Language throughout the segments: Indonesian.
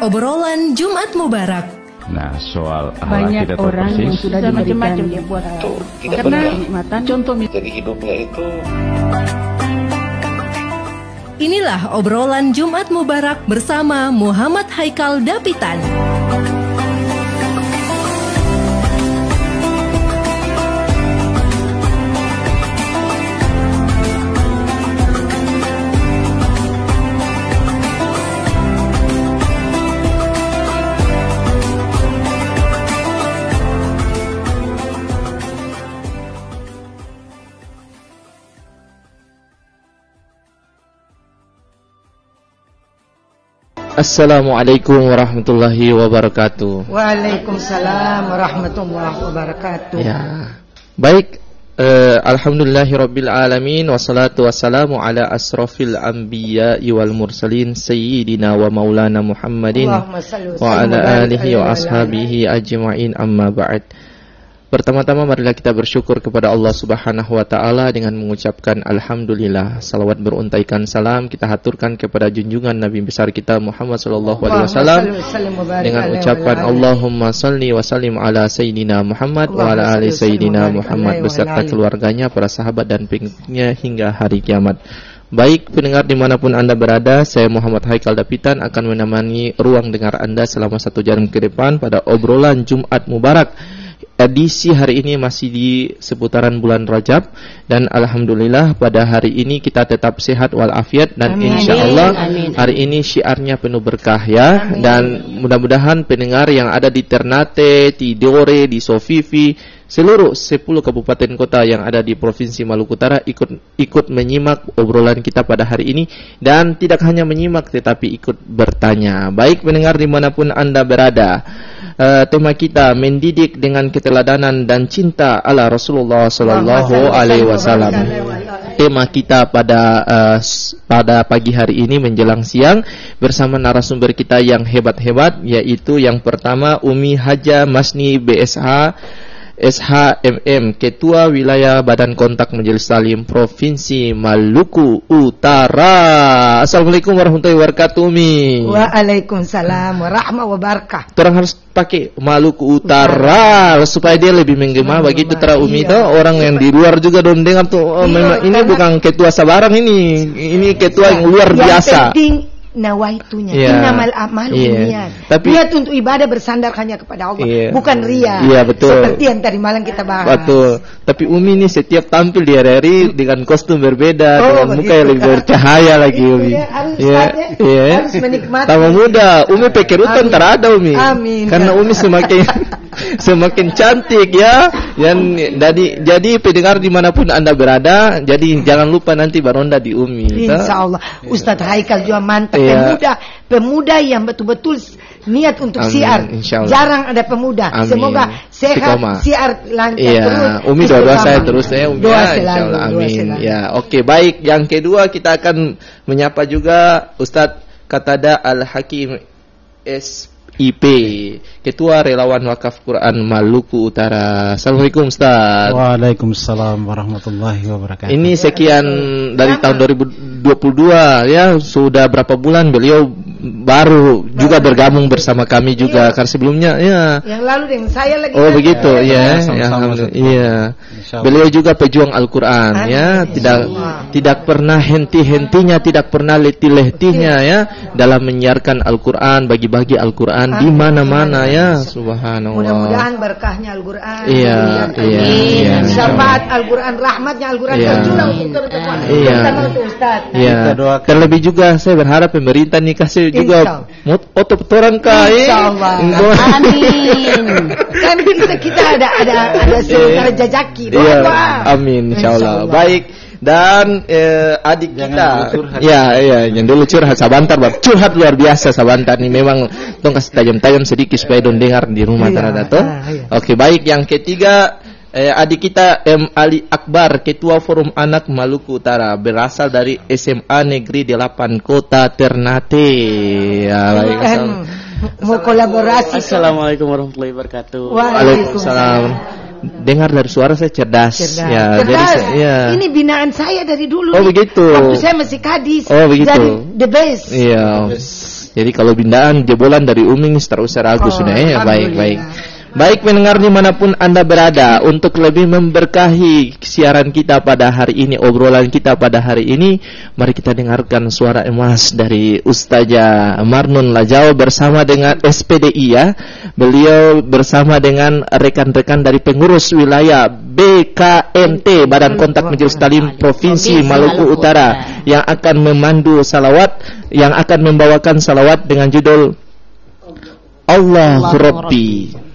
Obrolan Jumat Mubarak. Nah, soal akhlak kita tahu orang persis. yang sudah macam-macam dia buat karena kenikmatan contoh dari hidupnya itu. Inilah obrolan Jumat Mubarak bersama Muhammad Haikal Dapitan. Assalamualaikum warahmatullahi wabarakatuh. Waalaikumsalam warahmatullahi wabarakatuh. Ya, baik. Alhamdulillahirabbil alamin wassalatu wassalamu ala asrofil anbiya'i wal mursalin sayyidina wa maulana Muhammadin wa ala alihi wa ashabihi ajma'in, amma ba'd. Pertama-tama marilah kita bersyukur kepada Allah Subhanahu wa taala dengan mengucapkan alhamdulillah. Salawat beruntaikan salam kita haturkan kepada junjungan Nabi besar kita Muhammad sallallahu alaihi wasallam dengan ucapan Allahumma shalli wa sallim ala sayyidina Muhammad wa ala ali sayyidina Muhammad beserta keluarganya, para sahabat dan pengikutnya hingga hari kiamat. Baik pendengar dimanapun Anda berada, saya Muhammad Haikal Dapitan akan menemani ruang dengar Anda selama 1 jam ke depan pada obrolan Jumat Mubarak. Edisi hari ini masih di seputaran bulan Rajab, dan alhamdulillah pada hari ini kita tetap sehat walafiat, dan insyaallah hari ini syiarnya penuh berkah ya. Amin. Dan mudah-mudahan pendengar yang ada di Ternate, di Dore, di Sofifi, seluruh 10 kabupaten kota yang ada di Provinsi Maluku Utara ikut menyimak obrolan kita pada hari ini, dan tidak hanya menyimak tetapi ikut bertanya. Baik pendengar dimanapun Anda berada, tema kita mendidik dengan keteladanan dan cinta ala Rasulullah sallallahu alaihi wasallam. Tema kita pada pagi hari ini menjelang siang bersama narasumber kita yang hebat-hebat, yaitu yang pertama Umi Haja Masni BSH SHMM, Ketua Wilayah Badan Kontak Majelis Talim Provinsi Maluku Utara. Assalamualaikum warahmatullahi wabarakatuh, Umi. Waalaikumsalam warahmatullahi wabarakatuh. Orang harus pakai Maluku Utara supaya dia lebih menggema. Begitu tera Umi itu orang yang di luar juga dong dengar tuh. Memang ini bukan ketua sabarang ini ketua yang luar biasa. Nawaitunya innamal a'malu binniyat. Tapi niat untuk ibadah bersandar hanya kepada Allah, bukan ria. Iya, betul. Seperti yang tadi malam kita bahas. Betul. Tapi Umi ini setiap tampil di hari-hari dengan kostum berbeda, dengan muka yang lebih bercahaya lagi Umi. Harus menikmati. Tambah muda, Umi pekerutan terada Umi. Amin. Karena Umi semakin cantik ya. Jadi pendengar dimanapun Anda berada, jadi jangan lupa nanti baronda di Umi. Insyaallah. Ustadz Haikal juga mantap. Pemuda yang betul-betul niat untuk siar. Jarang ada pemuda. Amin. Semoga sehat, siar lancar terus. Umi doa saya terus ya Umi. Insyaallah amin. Ya, oke, baik. Yang kedua kita akan menyapa juga Ustadz Qatada Al-Hakim SIP, Ketua Relawan Wakaf Quran Maluku Utara. Assalamualaikum Ustaz. Waalaikumsalam warahmatullahi wabarakatuh. Ini sekian dari tahun 2022 ya, sudah berapa bulan beliau baru juga bergabung bersama kami juga. Karena sebelumnya ya. Yang lalu dengan saya lagi. Oh begitu ya. Alhamdulillah. Iya. Beliau juga pejuang Al-Qur'an ya, tidak pernah henti-hentinya, tidak pernah letih-letihnya ya dalam menyiarkan Al-Qur'an, bagi-bagi Al-Qur'an di mana-mana ya. Subhanallah. Mudah-mudahan berkahnya Al-Qur'an. Iya. Syafaat Al-Qur'an, rahmatnya Al-Qur'an tercurah untuk semua. Terutama untuk Ustaz. Iya. Terlebih juga saya berharap pemerintah nih kasih juga otot-otoran kai. Insyaallah. Amin. Kan kita ada secara jajaki. Amin insyaallah. Baik. Dan adik kita yang dulu curhat Sabantar, curhat luar biasa Sabantar nih, memang tong kasih tajam-tajam sedikit supaya don dengar di rumah terhadap tuh. Oke, baik. Yang ketiga adik kita Ali Akbar, Ketua Forum Anak Maluku Utara, berasal dari SMA Negeri 8 Kota Ternate. Mau kolaborasi. Assalamualaikum warahmatullahi wabarakatuh. Waalaikumsalam. Dengar dari suara saya cerdas. Ya, cerdas. Jadi saya, ini binaan saya dari dulu. Oh begitu. Waktu saya masih kadis. Oh begitu. Jadi the best. Iya. Jadi kalau bindaan jebolan dari Umi Mister Ustaz Agus sudah ya. Baik pendengar dimanapun Anda berada, untuk lebih memberkahi siaran kita pada hari ini, obrolan kita pada hari ini, mari kita dengarkan suara emas dari Ustazah Marnun Lajau bersama dengan SPDI ya. Beliau bersama dengan rekan-rekan dari pengurus wilayah BKMT, Badan Kontak Majelis Taklim Provinsi Maluku Utara, yang akan memandu salawat, yang akan membawakan salawat dengan judul Allahu Rabbi.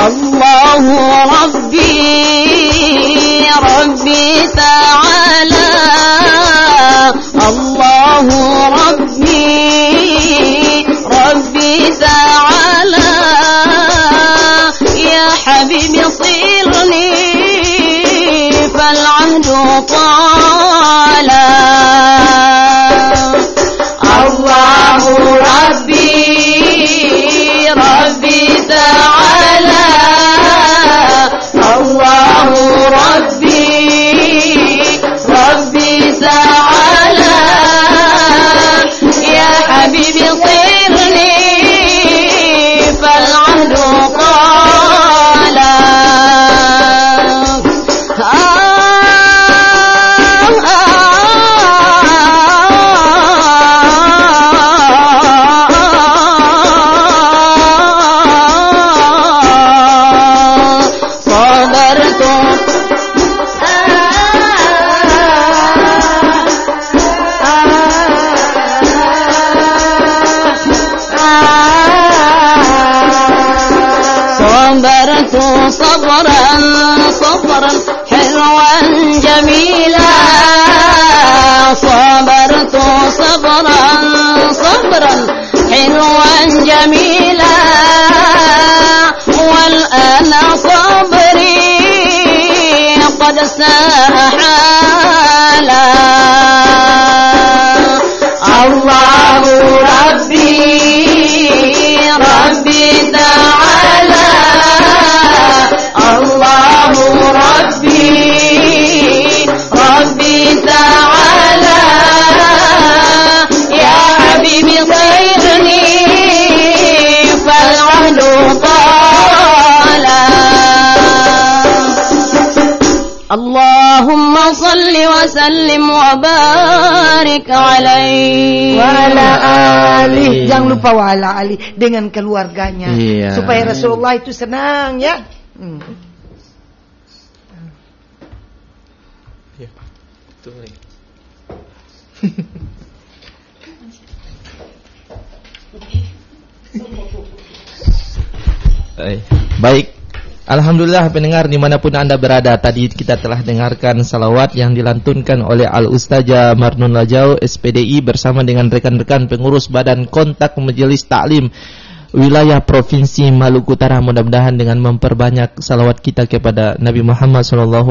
Allahu Rabbi Rabbi Ta'ala, Allahu Rabbi Rabbi Ta'ala, Ya Habibi sirni fal ahdu tala. Allahu Rabbi Rabbi Ta'ala, Allahu Rabbi Rabbi Ta'ala, Ya Habibi sirni fal ahdu qala. صبرا صبرا حلوا جميلا، صبرت صبرا صبرا حلوا جميلا، والآن صبري قد ساء حالا. الله ربي ربي تعالى، الله ربي ربي تعالى، يا حبيبي صيرني فالعهد طالا. اللهم صل وسلم وبارك عليه وعلى آله. Jangan lupa wa'ala ali dengan keluarganya, supaya Rasulullah itu senang ya. Ya, betul. Baik, alhamdulillah pendengar dimanapun Anda berada, tadi kita telah dengarkan salawat yang dilantunkan oleh Al-Ustazah Marnun Lajau SPDI bersama dengan rekan-rekan pengurus Badan Kontak Majelis Taklim wilayah Provinsi Maluku Utara. Mudah-mudahan dengan memperbanyak salawat kita kepada Nabi Muhammad SAW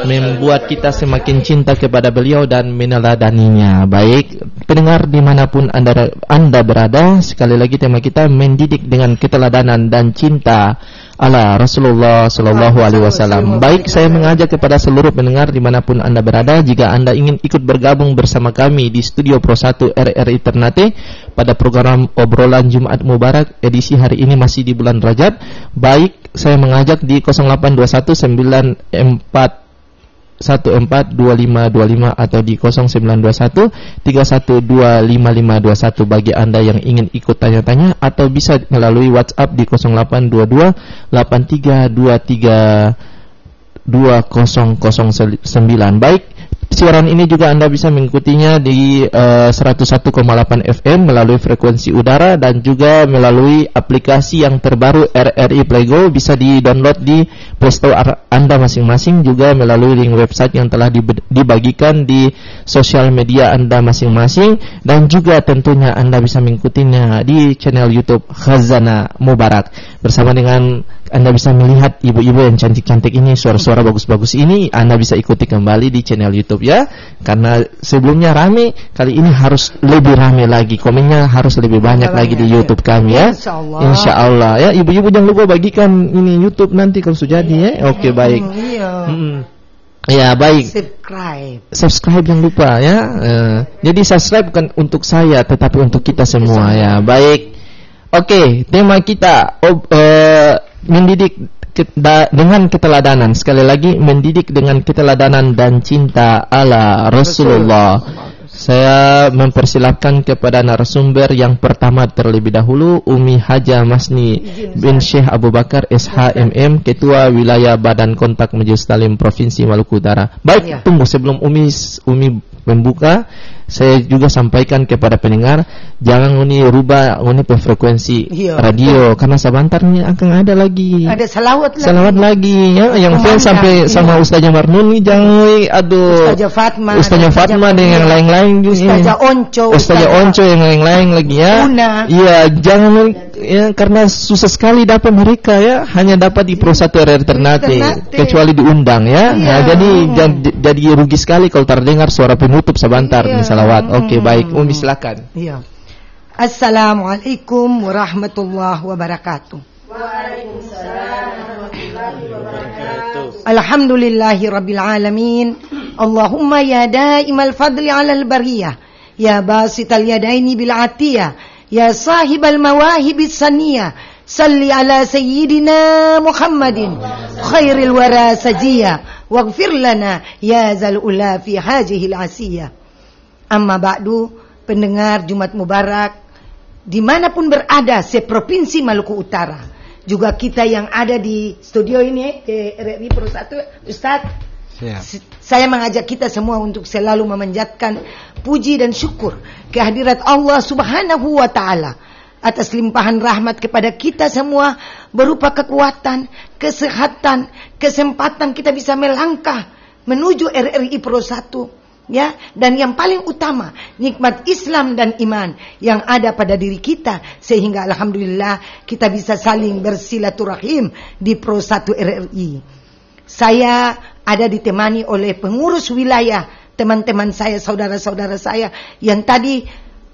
membuat kita semakin cinta kepada beliau dan meneladaninya. Baik pendengar dimanapun anda berada, sekali lagi tema kita mendidik dengan keteladanan dan cinta ala Rasulullah Sallallahu Alaihi Wasallam. Baik, saya mengajak kepada seluruh pendengar dimanapun anda berada, jika anda ingin ikut bergabung bersama kami di Studio Pro 1 RRI Ternate pada program obrolan Jumat Mubarak edisi hari ini masih di bulan Rajab. Baik, saya mengajak di 082194142525 atau di 092131255521 bagi anda yang ingin ikut tanya-tanya, atau bisa melalui WhatsApp di 082283230009. Baik, siaran ini juga Anda bisa mengikutinya di 101,8 FM melalui frekuensi udara dan juga melalui aplikasi yang terbaru RRI Playgo, bisa di-download di Play Store Anda masing-masing, juga melalui link website yang telah dibagikan di sosial media Anda masing-masing, dan juga tentunya Anda bisa mengikutinya di channel YouTube Khazanah Mubarak. bersama dengan Anda bisa melihat ibu-ibu yang cantik-cantik ini, suara-suara bagus-bagus ini, Anda bisa ikuti kembali di channel YouTube ya. Karena sebelumnya rame, kali ini harus lebih rame lagi, komennya harus lebih banyak lagi di YouTube kami ya. Insya Allah ya. Ibu-ibu jangan lupa bagikan ini YouTube nanti kalau sudah jadi ya. Oke, baik. Ya, baik. Subscribe jangan lupa ya. Jadi subscribe bukan untuk saya tetapi untuk kita semua ya. Baik. Oke, tema kita mendidik dengan keteladanan. Sekali lagi, mendidik dengan keteladanan dan cinta ala Rasulullah. Saya mempersilahkan kepada narasumber yang pertama terlebih dahulu, Umi Haja Masni bin Syekh Abu Bakar SHMM, Ketua Wilayah Badan Kontak Majelis Taklim Provinsi Maluku Utara. Baik, tunggu sebelum Umi membuka, saya juga sampaikan kepada pendengar, jangan rubah frekuensi radio karena sebentar ini akan ada lagi. Ada salawat lagi ya, yang fans sampai sama Ustazah Marnun nih, jangan Ustazah Fatma dengan yang lain-lain juga. Ustazah Onco yang lain-lain lagi ya. Iya, jangan ya, karena susah sekali dapat mereka ya, hanya dapat di Pro 1 RRI Ternate kecuali diundang ya. Nah, jadi rugi sekali kalau terdengar suara penutup sebentar di salawat. Oke, baik, Umi silakan. Iya. Assalamualaikum warahmatullahi wabarakatuh. Waalaikumsalam warahmatullahi wabarakatuh. Alhamdulillahi rabbil alamin. Allahumma ya daimal fadli 'alal bariyah, ya basital yadaini bil atiyah, ya sahibal mawahibis saniyah, salli ala sayyidina Muhammadin khairil wara sajiyah, waghfir lana ya zal ula fi hajihil asiyah. Amma ba'du, pendengar Jumat Mubarak dimanapun berada seprovinsi Maluku Utara, juga kita yang ada di studio ini RRI Pro 1, Ustaz saya mengajak kita semua untuk selalu memanjatkan puji dan syukur kehadirat Allah Subhanahu wa Ta'ala atas limpahan rahmat kepada kita semua, berupa kekuatan, kesehatan, kesempatan kita bisa melangkah menuju RRI Pro 1 ya, dan yang paling utama nikmat Islam dan iman yang ada pada diri kita, sehingga alhamdulillah kita bisa saling bersilaturahim di Pro 1 RRI. Saya ada ditemani oleh pengurus wilayah, teman-teman saya, saudara-saudara saya yang tadi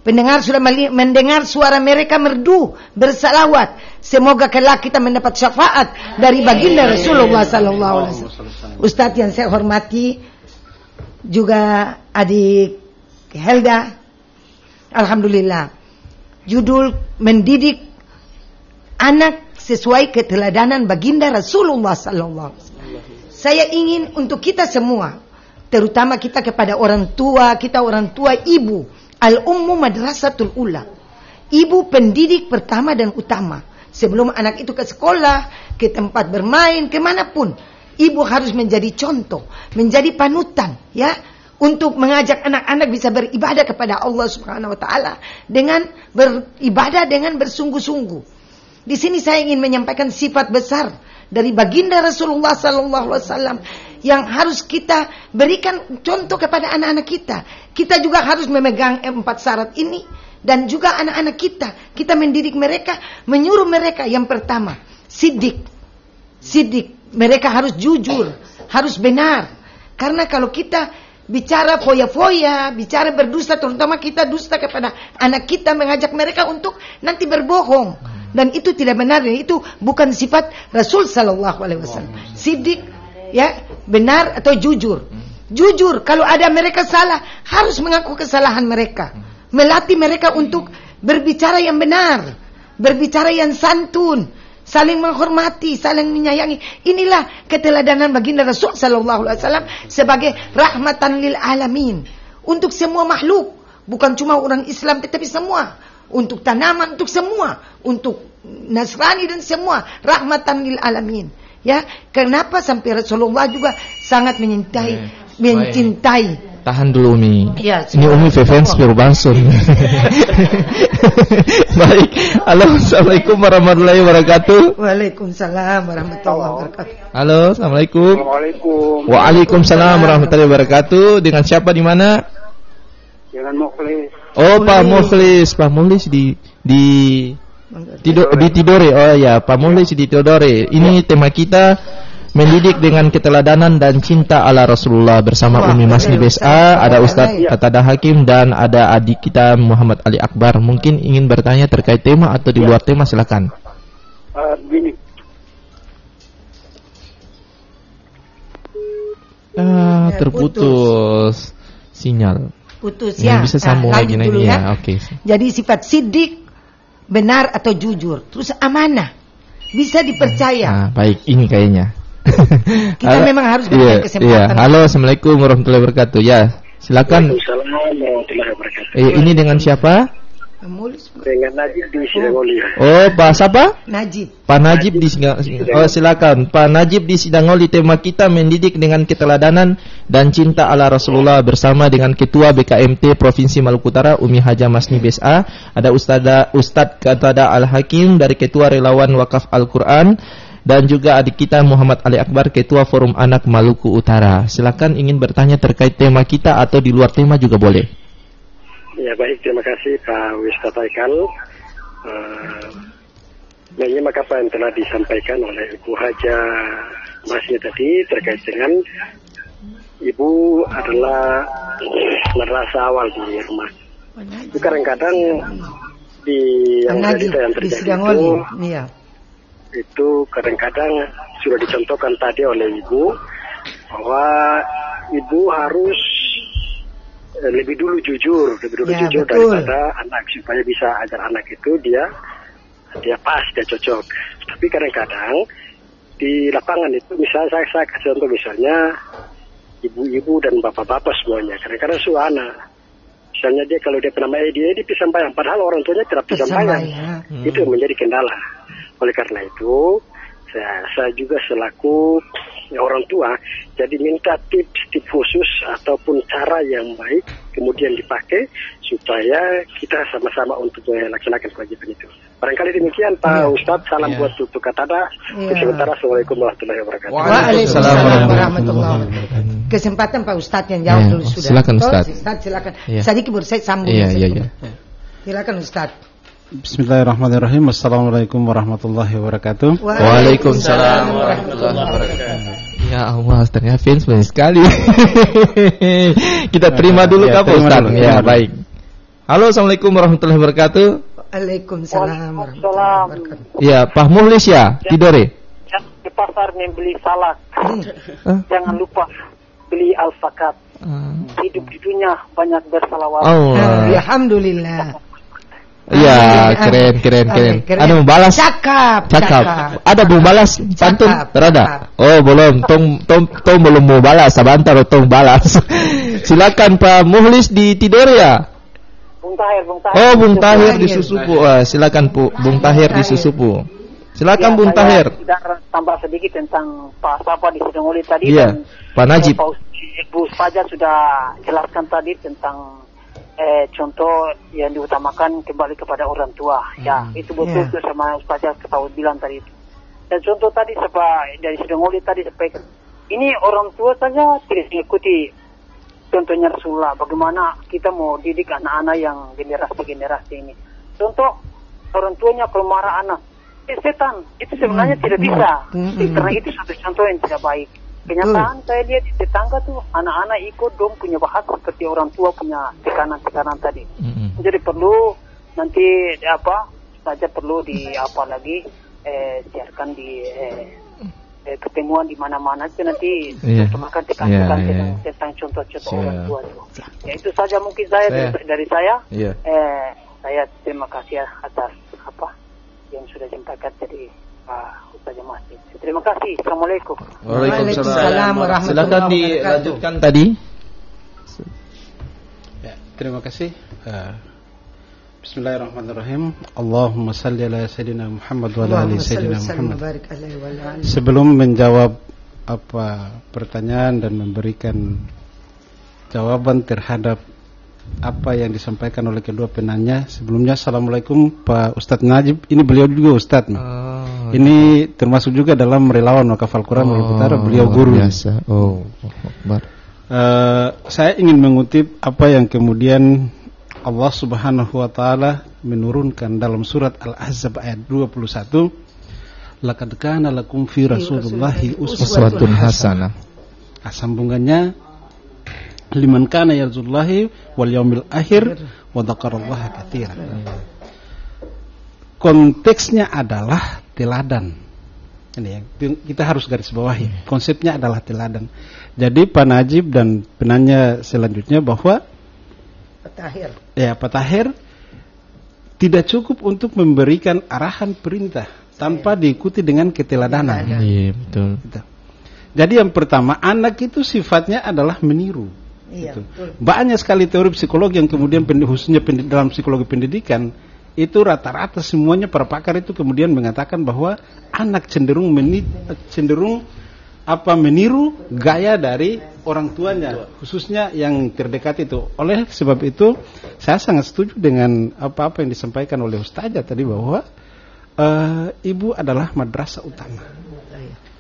pendengar sudah mendengar suara mereka merdu bersalawat. Semoga kelak kita mendapat syafaat dari baginda Rasulullah sallallahu alaihi wasallam. Ustadz yang saya hormati, juga adik Helda, alhamdulillah, judul mendidik anak sesuai keteladanan baginda Rasulullah sallallahu alaihi wasallam. Saya ingin untuk kita semua, terutama kita kepada orang tua, kita orang tua, ibu, al-ummu madrasatul ula, ibu pendidik pertama dan utama. Sebelum anak itu ke sekolah, ke tempat bermain, kemanapun, ibu harus menjadi contoh, menjadi panutan, ya, untuk mengajak anak-anak bisa beribadah kepada Allah Subhanahu wa Ta'ala dengan beribadah dengan bersungguh-sungguh. Di sini saya ingin menyampaikan sifat besar dari baginda Rasulullah sallallahu alaihi wasallam yang harus kita berikan contoh kepada anak-anak kita. Kita juga harus memegang 4 syarat ini, dan juga anak-anak kita mendidik mereka, menyuruh mereka yang pertama, sidik. Mereka harus jujur, harus benar. Karena kalau kita bicara foya-foya, bicara berdusta, terutama kita dusta kepada anak kita, mengajak mereka untuk nanti berbohong, dan itu tidak benar, dan itu bukan sifat Rasul sallallahu alaihi wasallam. Sidik, ya, benar atau jujur. Jujur, kalau ada mereka salah, harus mengaku kesalahan mereka. Melatih mereka untuk berbicara yang benar, berbicara yang santun, saling menghormati, saling menyayangi. Inilah keteladanan baginda Rasul sallallahu alaihi wasallam sebagai rahmatan lil alamin, untuk semua makhluk, bukan cuma orang Islam tetapi semua, untuk tanaman, untuk semua, untuk Nasrani dan semua, rahmatan lil alamin. Ya, kenapa sampai Rasulullah juga sangat mencintai. Tahan dulu Umi. Ya, ini Umi fans Firbansun. Baik. Halo, assalamualaikum warahmatullahi wabarakatuh. Waalaikumsalam warahmatullahi wabarakatuh. Halo, assalamualaikum. Waalaikumsalam. Waalaikumsalam warahmatullahi wabarakatuh. Dengan siapa di mana? Dengan Mukhlis. Oh, Pak Mukhlis. Pak Mukhlis di Di Tidore. Oh ya, Pak Muhlis di Tidore. Ini tema kita mendidik dengan keteladanan dan cinta ala Rasulullah bersama Umi Masni BSA, ada Ustadz Qatada Hakim dan ada adik kita Muhammad Ali Akbar. Mungkin ingin bertanya terkait tema atau di luar tema, silakan. Gini. Terputus sinyal. Putus ya. Bisa sambung lagi nih ya. Oke. Jadi sifat sidik, benar atau jujur, terus amanah, bisa dipercaya. Baik, ini kayaknya. Kita memang harus berikan kesempatan. Halo, assalamualaikum warahmatullahi wabarakatuh. Ya, silakan. Assalamualaikum warahmatullahi wabarakatuh. Ini dengan siapa? Dengan Najib di Sidangoli. Oh, Pak siapa? Najib. Pak Najib di Sidangoli. Oh, silakan. Pak Najib di Sidangoli. Tema kita mendidik dengan keteladanan dan cinta ala Rasulullah bersama dengan Ketua BKMT Provinsi Maluku Utara Umi Haja Masni BSA. Ada Ustadz Qatada Al Hakim dari Ketua Relawan Wakaf Al-Quran. Dan juga adik kita Muhammad Ali Akbar, Ketua Forum Anak Maluku Utara. Silakan ingin bertanya terkait tema kita atau di luar tema juga boleh. Ya baik, terima kasih Pak Ustadz Haikal. Menyimak apa yang telah disampaikan oleh Ibu Haja Masni tadi terkait dengan ibu adalah madrasah awal di rumah. Itu kadang-kadang di yang terjadi itu. Iya. Itu kadang-kadang sudah dicontohkan tadi oleh ibu bahwa ibu harus lebih dulu jujur daripada anak supaya bisa ajar anak itu dia pas, dia cocok. Tapi kadang-kadang di lapangan itu misalnya saya kasih contoh, misalnya ibu-ibu dan bapak-bapak semuanya kadang-kadang suka anak. Misalnya dia kalau dia pernah dia bisa bayang, padahal orang tuanya tidak bisa bayang. Itu menjadi kendala. Oleh karena itu, saya juga selaku orang tua, jadi minta tips khusus ataupun cara yang baik kemudian dipakai supaya kita sama-sama untuk melaksanakan kewajiban itu. Barangkali demikian Pak Ustadz, salam buat untuk Qatada. Sementara Assalamualaikum warahmatullahi wabarakatuh. Waalaikumsalam warahmatullahi wabarakatuh. Kesempatan Pak Ustadz yang jawab dulu sudah. Silakan Ustadz. Silakan. Sedikit saya sambung. Silakan Ustadz. Bismillahirrahmanirrahim. Assalamualaikum warahmatullahi wabarakatuh. Waalaikumsalam warahmatullahi wabarakatuh. Ya Allah, ternyata fans banyak sekali. Kita terima dulu Kak Ustaz. Ya, baik. Halo, assalamualaikum warahmatullahi wabarakatuh. Waalaikumsalam warahmatullahi wabarakatuh. Ya, Pak Muhlis ya, Tidore. Di pasar membeli salak. Jangan lupa beli alfakat. Hidup di dunia banyak bersalawat. Alhamdulillah. Iya, keren. Anu balas. Cakap. Ada mau balas pantun? Terada. Oh, belum. Tong belum mau balas. Sebentar tong balas. Silakan Pak Muhlis di Tidore ya. Bung Tahir. Oh, Bung Tahir di Susupu. Silakan Bung Tahir di Susupu. Silakan Bung Tahir. Tambah sedikit tentang Pak Sapa di Sidangoli tadi. Iya, Pak Najib. Ibu Fajar sudah jelaskan tadi tentang contoh yang diutamakan kembali kepada orang tua. Ya, itu betul tuh sama Ustaz ketahui bilang tadi itu. Dan contoh tadi dari Sidangoli tadi sampaikan. Ini orang tua saja tidak mengikuti contohnya Rasulullah. Bagaimana kita mau didik anak-anak yang generasi ini. Contoh orang tuanya kalau marah anak, setan. Itu sebenarnya tidak bisa. Karena itu satu contoh yang tidak baik. Kenyataan saya lihat di tetangga tuh anak-anak ikut dong punya bahasa seperti orang tua punya tekanan-tekanan tadi. Jadi perlu nanti saja perlu siarkan di ketemuan di mana-mana itu nanti makan tekan-tekan tentang contoh-contoh orang tua itu. Ya itu saja mungkin saya dari saya. Saya terima kasih atas yang sudah disampaikan tadi Ustaz Masni. Terima kasih. Assalamualaikum. Waalaikumsalam warahmatullahi wabarakatuh. Silakan dilanjutkan tadi. Ya, terima kasih. Bismillahirrahmanirrahim. Allahumma salli ala sayyidina Muhammad wa ala ali sayyidina Muhammad. Sebelum menjawab pertanyaan dan memberikan jawaban terhadap apa yang disampaikan oleh kedua penanya, sebelumnya Assalamualaikum Pak Ustadz Najib. Ini beliau juga Ustadz. Ini termasuk juga dalam relawan Wakaf Al-Quran Maluku Utara. Beliau guru. Biasa. Saya ingin mengutip apa yang kemudian Allah Subhanahu wa Ta'ala menurunkan dalam surat Al-Ahzab ayat 21, laqad kana lakum fi Rasulillahi uswatun hasanah. Sambungannya, liman kana yarjullahi wal yaumil akhir wa dzakarallaha katsiran. Konteksnya adalah teladan. Ini yang kita harus garis bawahi. Konsepnya adalah teladan. Jadi Pak Najib dan penanya selanjutnya bahwa Pak Tahir tidak cukup untuk memberikan arahan perintah tanpa diikuti dengan keteladanan. Iya, betul. Jadi yang pertama, anak itu sifatnya adalah meniru. Iya, banyak sekali teori psikologi yang kemudian khususnya dalam psikologi pendidikan itu rata-rata semuanya para pakar itu kemudian mengatakan bahwa anak cenderung meniru gaya dari orang tuanya, khususnya yang terdekat itu. Oleh sebab itu saya sangat setuju dengan apa yang disampaikan oleh Ustazah tadi bahwa ibu adalah madrasah utama.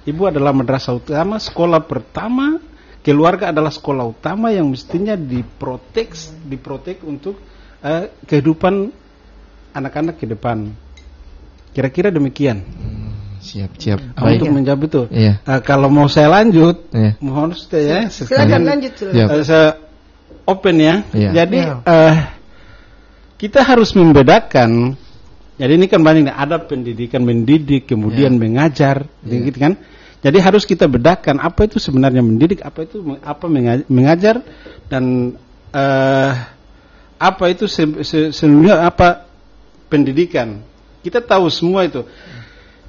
Ibu adalah madrasah utama, sekolah pertama, keluarga adalah sekolah utama yang mestinya diprotek untuk kehidupan anak-anak ke depan. Kira-kira demikian. Siap. Untuk menjawab itu. Iya. Kalau mau saya lanjut, mohon ya. Silakan lanjut. Saya open ya. Iya. Jadi kita harus membedakan. Jadi ini kan banyak ada pendidikan mendidik, kemudian mengajar, gitu kan. Jadi harus kita bedakan apa itu sebenarnya mendidik, apa itu mengajar, dan apa itu sebenarnya apa pendidikan. Kita tahu semua itu.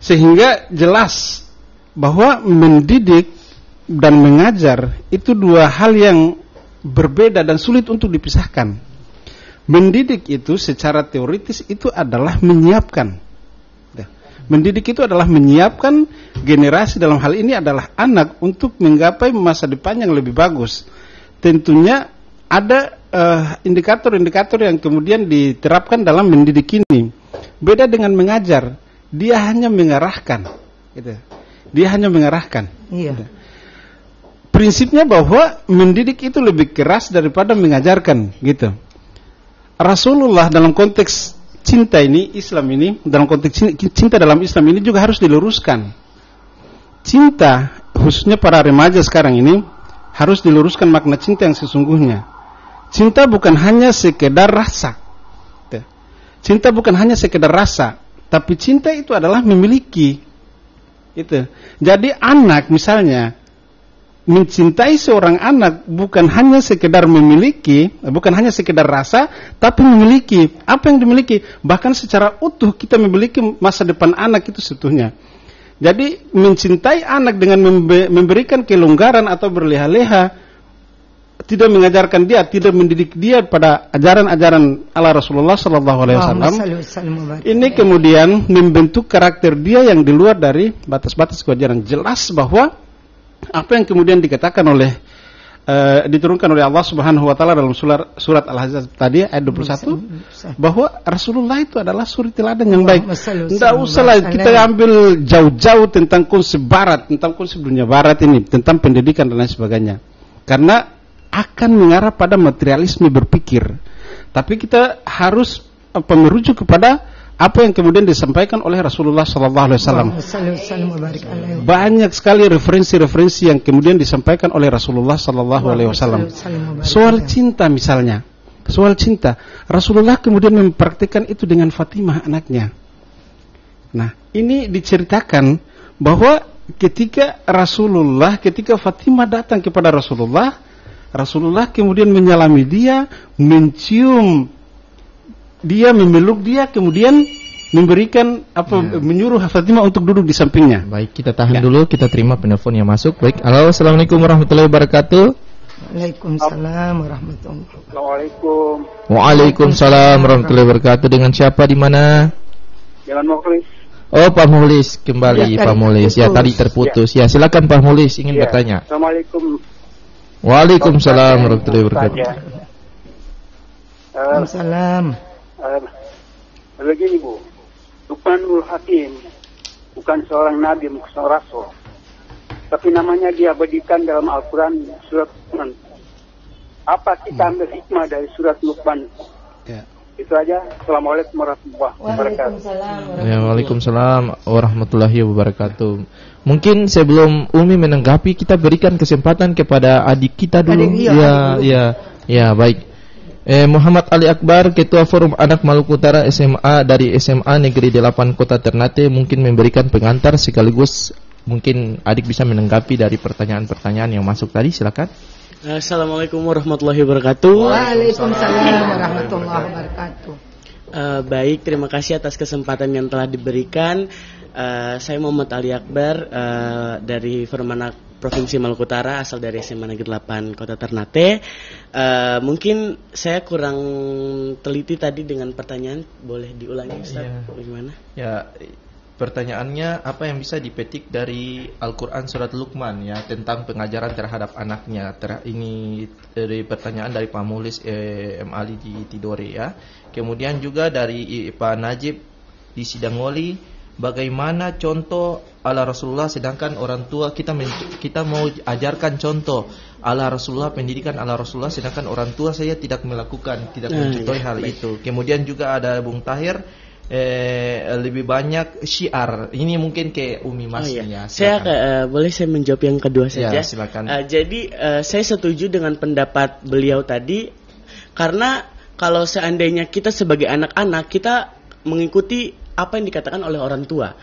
Sehingga jelas bahwa mendidik dan mengajar itu dua hal yang berbeda dan sulit untuk dipisahkan. Mendidik itu secara teoritis itu adalah menyiapkan. Mendidik itu adalah menyiapkan generasi, dalam hal ini adalah anak, untuk menggapai masa depan yang lebih bagus. Tentunya ada indikator-indikator yang kemudian diterapkan dalam mendidik ini. Beda dengan mengajar, dia hanya mengarahkan, gitu. Dia hanya mengarahkan. Iya. Gitu. Prinsipnya bahwa mendidik itu lebih keras daripada mengajarkan, gitu. Rasulullah dalam konteks cinta ini, Islam ini, dalam konteks cinta dalam Islam ini juga harus diluruskan. Cinta, khususnya para remaja sekarang ini, harus diluruskan makna cinta yang sesungguhnya. Cinta bukan hanya sekedar rasa. Cinta bukan hanya sekedar rasa, tapi cinta itu adalah memiliki. Itu. Jadi anak misalnya mencintai seorang anak bukan hanya sekedar memiliki, bukan hanya sekedar rasa, tapi memiliki. Apa yang dimiliki? Bahkan secara utuh kita memiliki masa depan anak itu sebetulnya. Jadi mencintai anak dengan memberikan kelonggaran atau berleha-leha, tidak mengajarkan dia, tidak mendidik dia pada ajaran-ajaran ala Rasulullah sallallahu alaihi wasallam. Ini kemudian membentuk karakter dia yang di luar dari batas-batas kewajaran. Jelas bahwa apa yang kemudian dikatakan oleh diturunkan oleh Allah Subhanahu wa taala dalam surat Al-Ahzab tadi ayat 21 bahwa Rasulullah itu adalah suri teladan yang baik. Tidak usahlah kita ambil jauh-jauh tentang konsep barat, tentang konsep dunia barat ini, tentang pendidikan dan lain sebagainya. Karena akan mengarah pada materialisme berpikir. Tapi kita harus merujuk kepada apa yang kemudian disampaikan oleh Rasulullah SAW. Banyak sekali referensi-referensi yang kemudian disampaikan oleh Rasulullah SAW. Soal cinta misalnya, soal cinta, Rasulullah kemudian mempraktikkan itu dengan Fatimah anaknya. Nah, ini diceritakan bahwa ketika Fatimah datang kepada Rasulullah kemudian menyalami dia, mencium dia, memeluk dia, kemudian memberikan menyuruh Fatimah untuk duduk di sampingnya. Baik, kita tahan dulu, kita terima penelpon yang masuk. Baik, halo, assalamualaikum warahmatullahi wabarakatuh. Waalaikumsalam warahmatullahi wabarakatuh. Waalaikumsalam warahmatullahi wabarakatuh. Dengan siapa, di mana? Dengan Mukhlis. Oh, Pak Mukhlis kembali, Pak Mukhlis. Ya, tadi terputus. Ya, silakan Pak Mukhlis ingin bertanya. Assalamualaikum. Waalaikumsalam warahmatullahi wabarakatuh. Waalaikumsalam. Begini Bu, Luqmanul Hakim bukan seorang nabi, bukan seorang rasul, tapi namanya diabadikan dalam Al-Quran surat Luqman. Apa kita ambil hikmah dari surat Luqman? Itu aja. Assalamualaikum warahmatullahi wabarakatuh. Waalaikumsalam warahmatullahi wabarakatuh. Mungkin sebelum Umi menanggapi, kita berikan kesempatan kepada adik kita dulu. Ya, baik. Muhammad Ali Akbar, Ketua Forum Anak Maluku Utara SMA dari SMA Negeri 8 Kota Ternate, mungkin memberikan pengantar sekaligus mungkin adik bisa menanggapi dari pertanyaan-pertanyaan yang masuk tadi. Silakan. Assalamualaikum warahmatullahi wabarakatuh. Waalaikumsalam warahmatullahi wabarakatuh. Baik, terima kasih atas kesempatan yang telah diberikan. Saya Muhammad Ali Akbar dari Forum Anak Provinsi Maluku Utara, asal dari SMA Negeri 8 Kota Ternate. Mungkin saya kurang teliti tadi dengan pertanyaan, boleh diulangi Ustaz? Bagaimana? Ya, pertanyaannya apa yang bisa dipetik dari Al-Quran Surat Luqman ya tentang pengajaran terhadap anaknya. Ini dari pertanyaan dari Pak Mulis Ali di Tidore ya. Kemudian juga dari Pak Najib di Sidangoli, bagaimana contoh ala Rasulullah sedangkan orang tua kita mau ajarkan contoh ala Rasulullah, pendidikan ala Rasulullah, sedangkan orang tua saya tidak melakukan, tidak mencontohi hal itu. Kemudian juga ada Bung Tahir, lebih banyak syiar. Ini mungkin ke Umi Masnya. Saya boleh saya menjawab yang kedua saja. Ya, silakan. Jadi saya setuju dengan pendapat beliau tadi, karena kalau seandainya kita sebagai anak-anak kita mengikuti apa yang dikatakan oleh orang tua.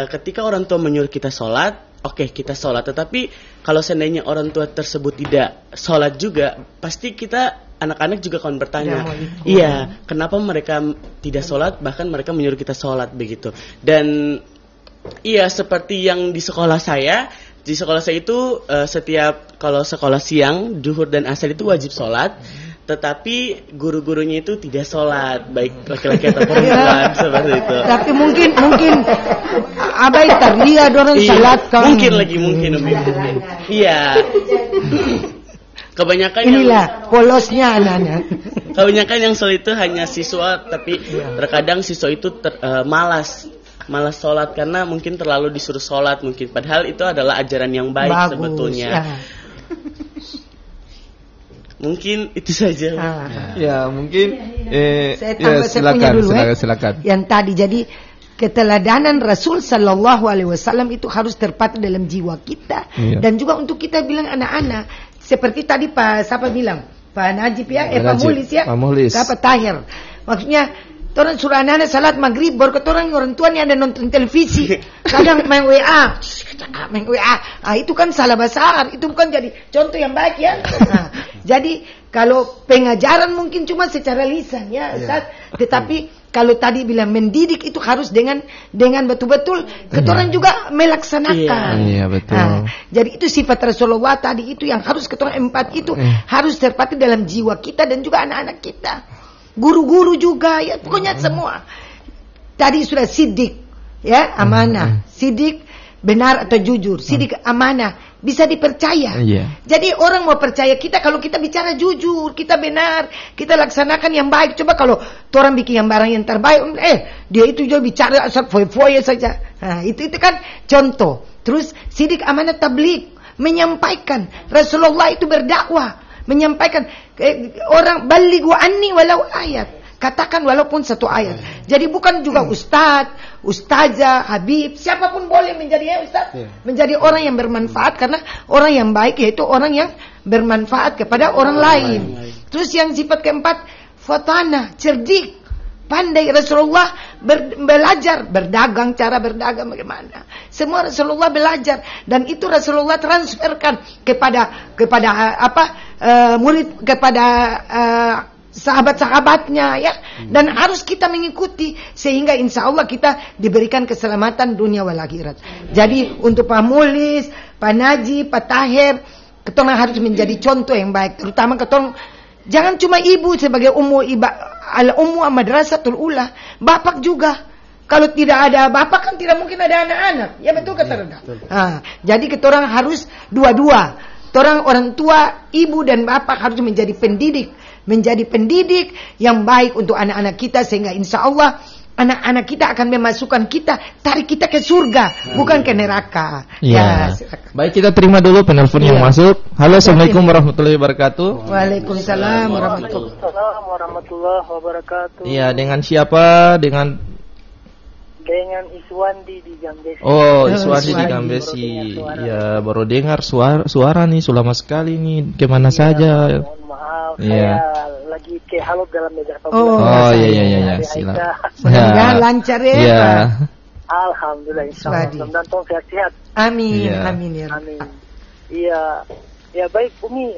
Ketika orang tua menyuruh kita sholat, oke, kita sholat. Tetapi kalau seandainya orang tua tersebut tidak sholat juga, pasti kita anak-anak juga akan bertanya, iya, kenapa mereka tidak sholat, bahkan mereka menyuruh kita sholat begitu. Dan iya, seperti yang di sekolah saya itu setiap kalau sekolah siang, zuhur dan asar itu wajib sholat, tetapi guru-gurunya itu tidak sholat, baik laki-laki atau perempuan seperti itu. Tapi mungkin abai terlihat orang sholat kan. Mungkin. Iya. Kebanyakan inilah polosnya anak-anak. Kebanyakan yang sholat itu hanya siswa, tapi terkadang siswa itu malas sholat karena mungkin terlalu disuruh sholat mungkin. Padahal itu adalah ajaran yang baik sebetulnya. Ya. Mungkin itu saja. Ya mungkin. Silakan. Yang tadi jadi keteladanan Rasul Sallallahu Alaihi Wasallam itu harus terpatri dalam jiwa kita dan juga untuk kita bilang anak-anak. Seperti tadi Pak Najib ya, Pak Mulis ya, Pak Tahir. Maksudnya, orang suruh anak-anak salat maghrib, baru orang tuanya ada nonton televisi, kadang main WA. Itu kan salah besar, itu bukan jadi contoh yang baik ya. Jadi kalau pengajaran mungkin cuma secara lisan ya, Ustaz, tetapi kalau tadi bilang mendidik itu harus dengan betul-betul ketorang juga melaksanakan. Iya, betul. Jadi itu sifat Rasulullah tadi itu yang harus ketorang empat itu harus terpatri dalam jiwa kita dan juga anak-anak kita. Guru-guru juga ya, pokoknya semua. Tadi sudah sidik ya, amanah. Sidik benar atau jujur, sidik amanah, bisa dipercaya. Jadi orang mau percaya kita kalau kita bicara jujur, kita benar, kita laksanakan yang baik. Coba kalau orang bikin yang barang yang terbaik, dia itu juga bicara asal foya-foya saja. Nah, itu kan contoh. Terus sidik amanah tabligh, menyampaikan. Rasulullah itu berdakwah, menyampaikan orang balighu anni walau ayat. Katakan walaupun satu ayat. Jadi bukan juga ustazah, habib, siapapun boleh menjadi ustaz, menjadi orang yang bermanfaat, karena orang yang baik yaitu orang yang bermanfaat kepada orang lain. Terus yang sifat keempat, fatana, cerdik, pandai. Rasulullah belajar berdagang, cara berdagang bagaimana. Semua Rasulullah belajar dan itu Rasulullah transferkan kepada murid, kepada sahabat-sahabatnya ya, dan harus kita mengikuti sehingga insya Allah kita diberikan keselamatan dunia wal akhirat. Jadi untuk Pak Mulis, Pak Najib, Pak Tahir, ketong harus menjadi contoh yang baik, terutama ketong jangan cuma ibu sebagai ummu madrasatul ula, bapak juga. Kalau tidak ada bapak kan tidak mungkin ada anak-anak. Ya betul kata Reda. Jadi ketorang harus dua-dua. Orang tua, ibu dan bapak harus menjadi pendidik yang baik untuk anak-anak kita sehingga insya Allah anak-anak kita akan memasukkan kita, tarik kita ke surga, bukan ke neraka. Ya. Baik, kita terima dulu penelpon yang masuk. Halo, assalamualaikum warahmatullahi wabarakatuh. Waalaikumsalam warahmatullahi wabarakatuh. Iya, dengan siapa? Dengan Iswandi di Gambesi. Oh, Iswandi di Gambesi. Ya, baru dengar suara nih, lama sekali nih. Kemana saja? Mohon maaf, saya lagi ke halot dalam meja. Oh, iya. Silakan. Mudah-mudahan lancar ya. Iya. Alhamdulillah, insyaallah. Mudah-mudahan sehat-sehat. Amin, ya. Amin ya. Amin. Iya. Ya baik Umi,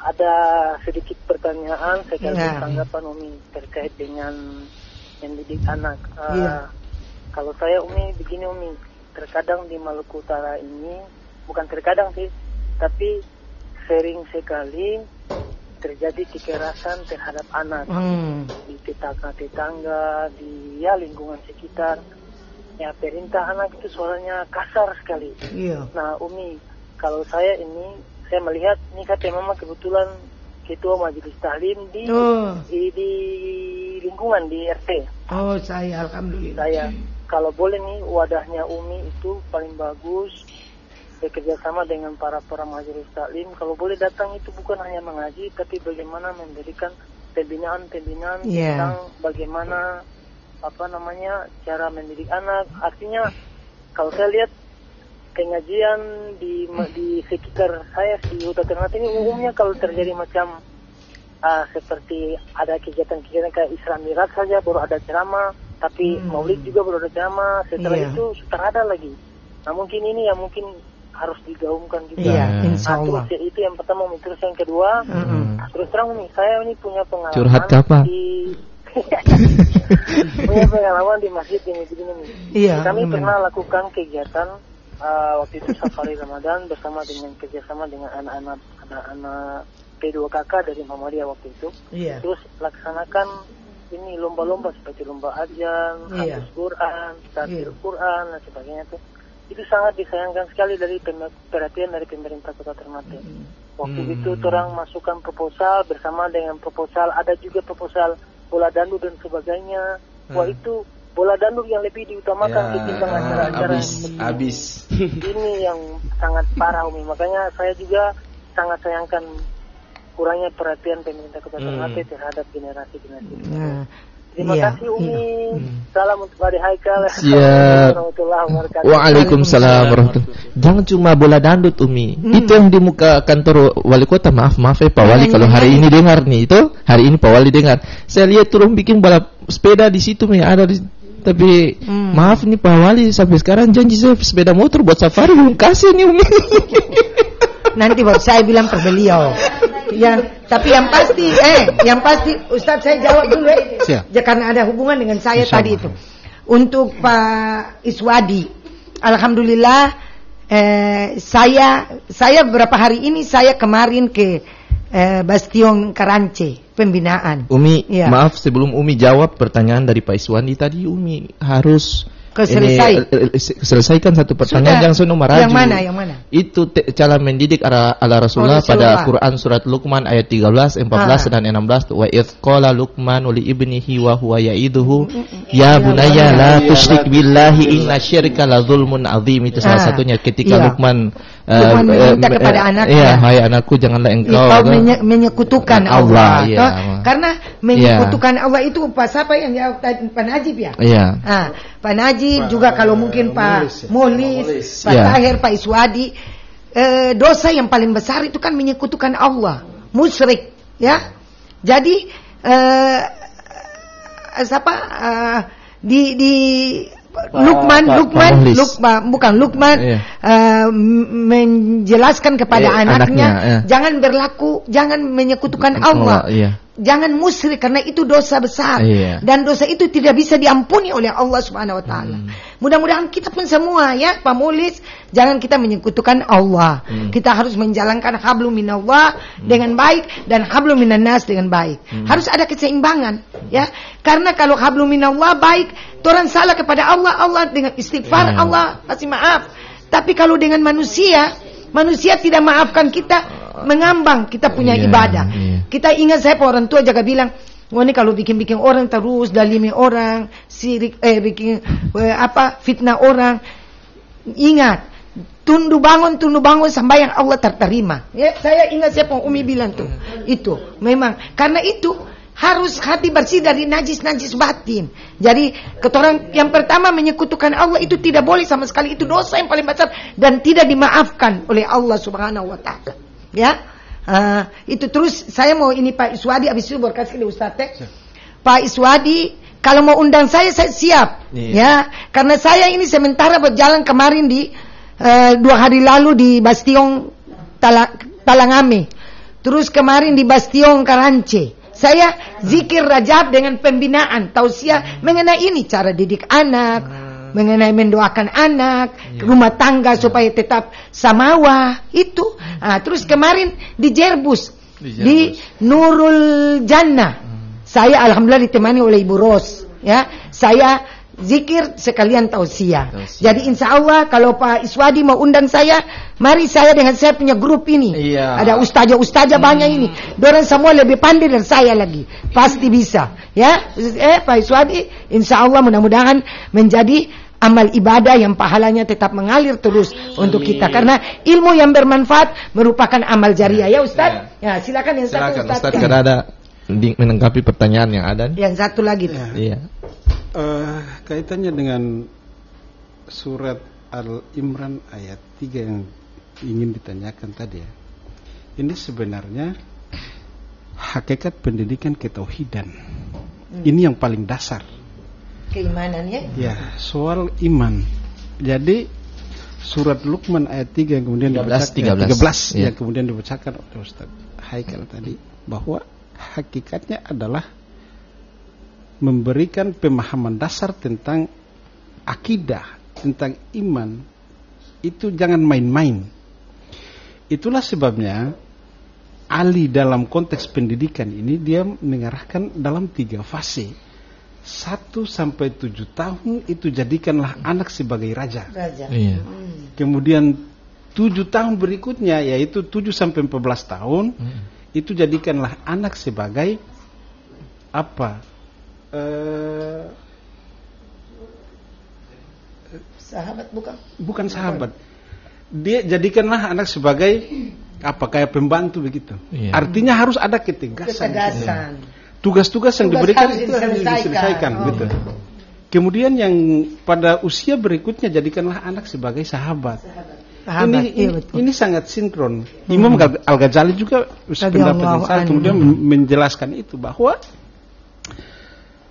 ada sedikit pertanyaan sekaligus tanggapan Umi terkait dengan mendidik anak. Kalau saya Umi begini Umi, terkadang di Maluku Utara ini, bukan terkadang sih, tapi sering sekali terjadi kekerasan terhadap anak di tetangga-tetangga, di lingkungan sekitar. Ya perintah anak itu suaranya kasar sekali. Nah Umi, kalau saya melihat ini kata mama kebetulan ketua majelis taklim di lingkungan di RT. Oh saya alhamdulillah. Saya kalau boleh nih wadahnya Umi itu paling bagus bekerja sama dengan para majelis taklim. Kalau boleh datang itu bukan hanya mengaji, tapi bagaimana memberikan pembinaan tentang bagaimana cara mendidik anak. Artinya kalau saya lihat pengajian di sekitar saya di Huta Ternate ini umumnya kalau terjadi macam seperti ada kegiatan-kegiatan kayak Isra Mi'raj saja baru ada ceramah, tapi Maulid juga baru ada ceramah, setelah itu sudah ada lagi. Nah mungkin ini yang mungkin harus digaungkan juga. Insyaallah. Terus itu yang pertama, terus yang kedua, terus terang nih saya ini punya pengalaman curhat apa? Punya pengalaman di masjid ini begini nih. Kami pernah lakukan kegiatan waktu itu safari Ramadan bersama dengan kerjasama dengan anak-anak P2KK dari Muhammadiyah waktu itu. Terus laksanakan ini lomba-lomba seperti lomba ajan, hadis Quran, tafsir Quran dan sebagainya tuh. Itu sangat disayangkan sekali dari perhatian dari pemerintah Kota Ternate. Waktu itu orang masukkan proposal bersama dengan proposal, ada juga proposal bola dandu dan sebagainya. Wah itu bola dandu yang lebih diutamakan ketimbang acara-acara habis. Ini yang sangat parah Umi. Makanya saya juga sangat sayangkan kurangnya perhatian pemerintah Kota Ternate terhadap generasi-generasi. Terima kasih Umi. Salam untuk Pak Haikal. Waalaikumsalam warahmatullahi. Jangan cuma bola dandut Umi. Itu yang di muka kantor wali kota. Maaf ya Pak Wali kalau hari ini dengar nih itu. Hari ini Pak Wali dengar. Saya lihat turun bikin balap sepeda di situ ada di. Tapi maaf nih Pak Wali, sampai sekarang janji saya sepeda motor buat safari belum kasih nih Umi. Nanti buat saya bilang per beliau. Tapi yang pasti Ustadz saya jawab dulu karena ada hubungan dengan saya tadi itu. Untuk Pak Iswadi, alhamdulillah saya beberapa hari ini saya kemarin ke Bastion Karance pembinaan. Umi, maaf sebelum Umi jawab pertanyaan dari Pak Iswandi tadi, Umi harus selesaikan satu pertanyaan yang sono maraju. Yang mana? Itu cara mendidik ala Rasulullah pada Quran surat Luqman ayat 13, 14 dan 16. Wa idz qala Luqman li ibnihi wa huwa ya'iduhu ya bunayya la tusyrik billahi innasyirka la dzulmun adzim. Itu salah satunya ketika Luqman meminta kepada anaknya, hai anakku janganlah engkau menyekutukan Allah. Karena menyekutukan Allah itu siapa yang jawab tadi? Pak Najib ya? Pak Najib juga kalau mungkin Pak Molis, Pak Tahir, Pak Iswadi, dosa yang paling besar itu kan menyekutukan Allah, musyrik, ya. Jadi Luqman menjelaskan kepada anaknya jangan menyekutukan Allah. Jangan musyrik karena itu dosa besar dan dosa itu tidak bisa diampuni oleh Allah Subhanahu wa taala. Mudah-mudahan kita pun semua ya Pak Mulis, jangan kita menyekutukan Allah. Kita harus menjalankan hablum minallah dengan baik dan hablum minan nas dengan baik. Harus ada keseimbangan ya. Karena kalau hablum minallah baik, orang salah kepada Allah, Allah dengan istighfar Allah pasti maaf. Tapi kalau dengan manusia tidak maafkan kita, mengambang kita punya ibadah. Kita ingat saya orang tua jaga bilang, Ngoni kalau bikin orang terus, dalimi orang, sirik, bikin fitnah orang. Ingat, tundu bangun sembahyang Allah terterima. Ya, saya ingat siapa Umi bilang tuh. Itu memang karena itu harus hati bersih dari najis batin. Jadi ketorang yang pertama menyekutukan Allah itu tidak boleh sama sekali, itu dosa yang paling besar dan tidak dimaafkan oleh Allah Subhanahu wa taala. Ya. Itu terus saya mau ini Pak Iswadi habis itu berkasih ke Ustaz. Pak Iswadi kalau mau undang saya siap. Ya, karena saya ini sementara berjalan kemarin di 2 hari lalu di Bastion Talangame. Terus kemarin di Bastion Karance. Saya zikir Rajab dengan pembinaan tausiah mengenai ini cara didik anak, mengenai mendoakan anak, rumah tangga supaya tetap samawa itu. Terus kemarin di Jerbus, di Nurul Jannah. Saya alhamdulillah ditemani oleh Ibu Ros, ya. Saya zikir sekalian tausiah. Jadi insya Allah kalau Pak Iswadi mau undang saya, mari saya dengan saya punya grup ini. Ada ustazah banyak ini. Dorang semua lebih pandai dari saya lagi. Pasti bisa. Ya, Pak Iswadi, insya Allah mudah-mudahan menjadi amal ibadah yang pahalanya tetap mengalir terus untuk kita. Karena ilmu yang bermanfaat merupakan amal jariah. Ya Ustaz? Ya, silakan yang satu Ustaz. Karena ada menanggapi pertanyaan yang ada. Yang satu lagi. Iya. Kaitannya dengan surat Al-Imran ayat 3 yang ingin ditanyakan tadi ya. Ini sebenarnya hakikat pendidikan ketauhidan. Ini yang paling dasar. Keimanannya? Ya, soal iman. Jadi surat Luqman ayat 3 yang kemudian 13 yang kemudian dibacakan oleh Ustaz Haikal tadi, bahwa hakikatnya adalah memberikan pemahaman dasar tentang akidah, tentang iman. Itu jangan main-main. Itulah sebabnya Ali dalam konteks pendidikan ini dia mengarahkan dalam 3 fase. 1 sampai 7 tahun itu jadikanlah anak sebagai raja. Iya. Kemudian 7 tahun berikutnya yaitu 7 sampai 14 tahun itu jadikanlah anak sebagai apa? Sahabat bukan sahabat. Dia jadikanlah anak sebagai apa, kayak pembantu begitu. Artinya harus ada ketegasan. Tugas-tugas yang diberikan itu harus diselesaikan gitu. Kemudian yang pada usia berikutnya jadikanlah anak sebagai sahabat. Ini sangat sinkron. Imam Al-Ghazali juga pendapat yang sama kemudian menjelaskan itu, bahwa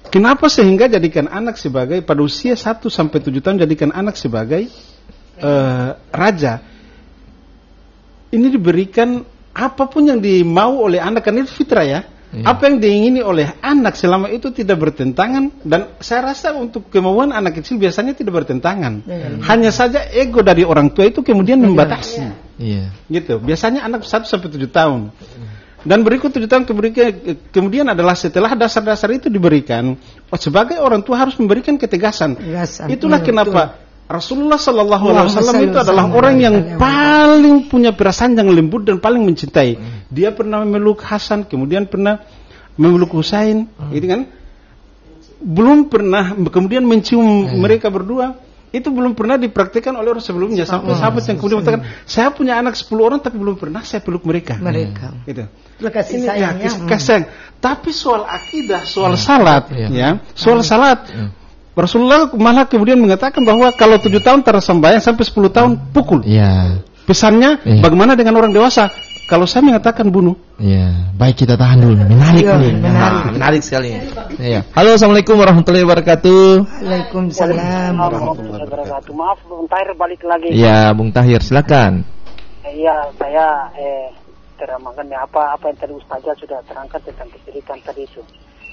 kenapa sehingga jadikan anak sebagai pada usia 1 sampai 7 tahun jadikan anak sebagai raja. Ini diberikan apapun yang dimau oleh anak, kan itu fitrah ya. Apa yang diingini oleh anak selama itu tidak bertentangan, dan saya rasa untuk kemauan anak kecil biasanya tidak bertentangan. Hanya saja ego dari orang tua itu kemudian membatasi. Gitu. Biasanya anak 1 sampai 7 tahun. Dan berikut 7 tahun kemudian adalah setelah dasar-dasar itu diberikan, sebagai orang tua harus memberikan ketegasan. Itulah kenapa Rasulullah Sallallahu Alaihi Wasallam itu adalah orang yang paling punya perasaan yang lembut dan paling mencintai. Dia pernah memeluk Hasan, kemudian pernah memeluk Husain, gitu kan? Belum pernah kemudian mencium mereka berdua. Itu belum pernah dipraktikkan oleh orang sebelumnya. Sampai sahabat yang kemudian mengatakan, saya punya anak 10 orang tapi belum pernah saya peluk mereka. Gitu. Kasih sayang. Tapi soal akidah, soal salat, soal salat. Rasulullah malah kemudian mengatakan bahwa kalau 7 tahun tersembahyang sampai 10 tahun pukul. Pesannya bagaimana dengan orang dewasa? Kalau saya mengatakan bunuh. Baik, kita tahan dulu. Menarik sekali. Halo, assalamualaikum warahmatullahi wabarakatuh. Waalaikumsalam warahmatullahi wabarakatuh. Maaf, Bung Tahir balik lagi. Ya, Bung Tahir, silakan. Iya, saya terangkan apa yang tadi Ustazah sudah terangkan tentang kesyirikan tadi itu.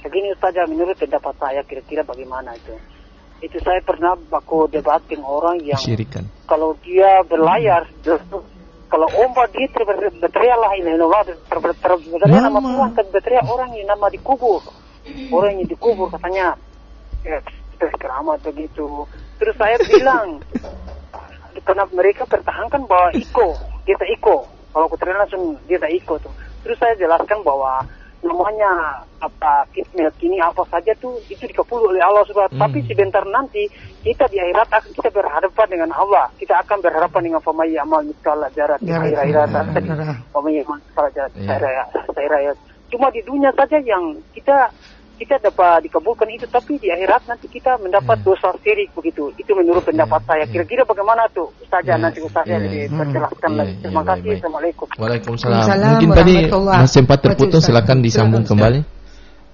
Begini Ustazah, menurut pendapat saya kira-kira bagaimana itu? Itu saya pernah baku debat dengan orang yang kesyirikan. Kalau dia berlayar, kalau ombak dia berteriaklah ini Allah, berteriak nama Tuhan, kan berteriak orang yang nama dikubur, orang yang dikubur katanya, keramat begitu. Terus saya bilang, karena mereka pertahankan bahwa kita iko, kalau aku teriak langsung dia tak iko tuh. Terus saya jelaskan bahwa namanya kismet ini apa saja tuh itu dikepul oleh Allah Subhanahu. Tapi sebentar nanti kita di akhirat akan kita berhadapan dengan Allah. Kita akan berhadapan dengan famay amal miskala jarat di akhirat. Famay amal miskala jarat saya. Cuma di dunia saja yang kita dapat dikabulkan itu, tapi di akhirat nanti kita mendapat dosa syirik begitu. Itu menurut pendapat saya. Kira-kira bagaimana tuh Ustazah? Nanti Ustazah diperjelaskan lagi. Terima kasih. Assalamualaikum. Waalaikumsalam. Mungkin tadi masih sempat terputus, silakan disambung kembali.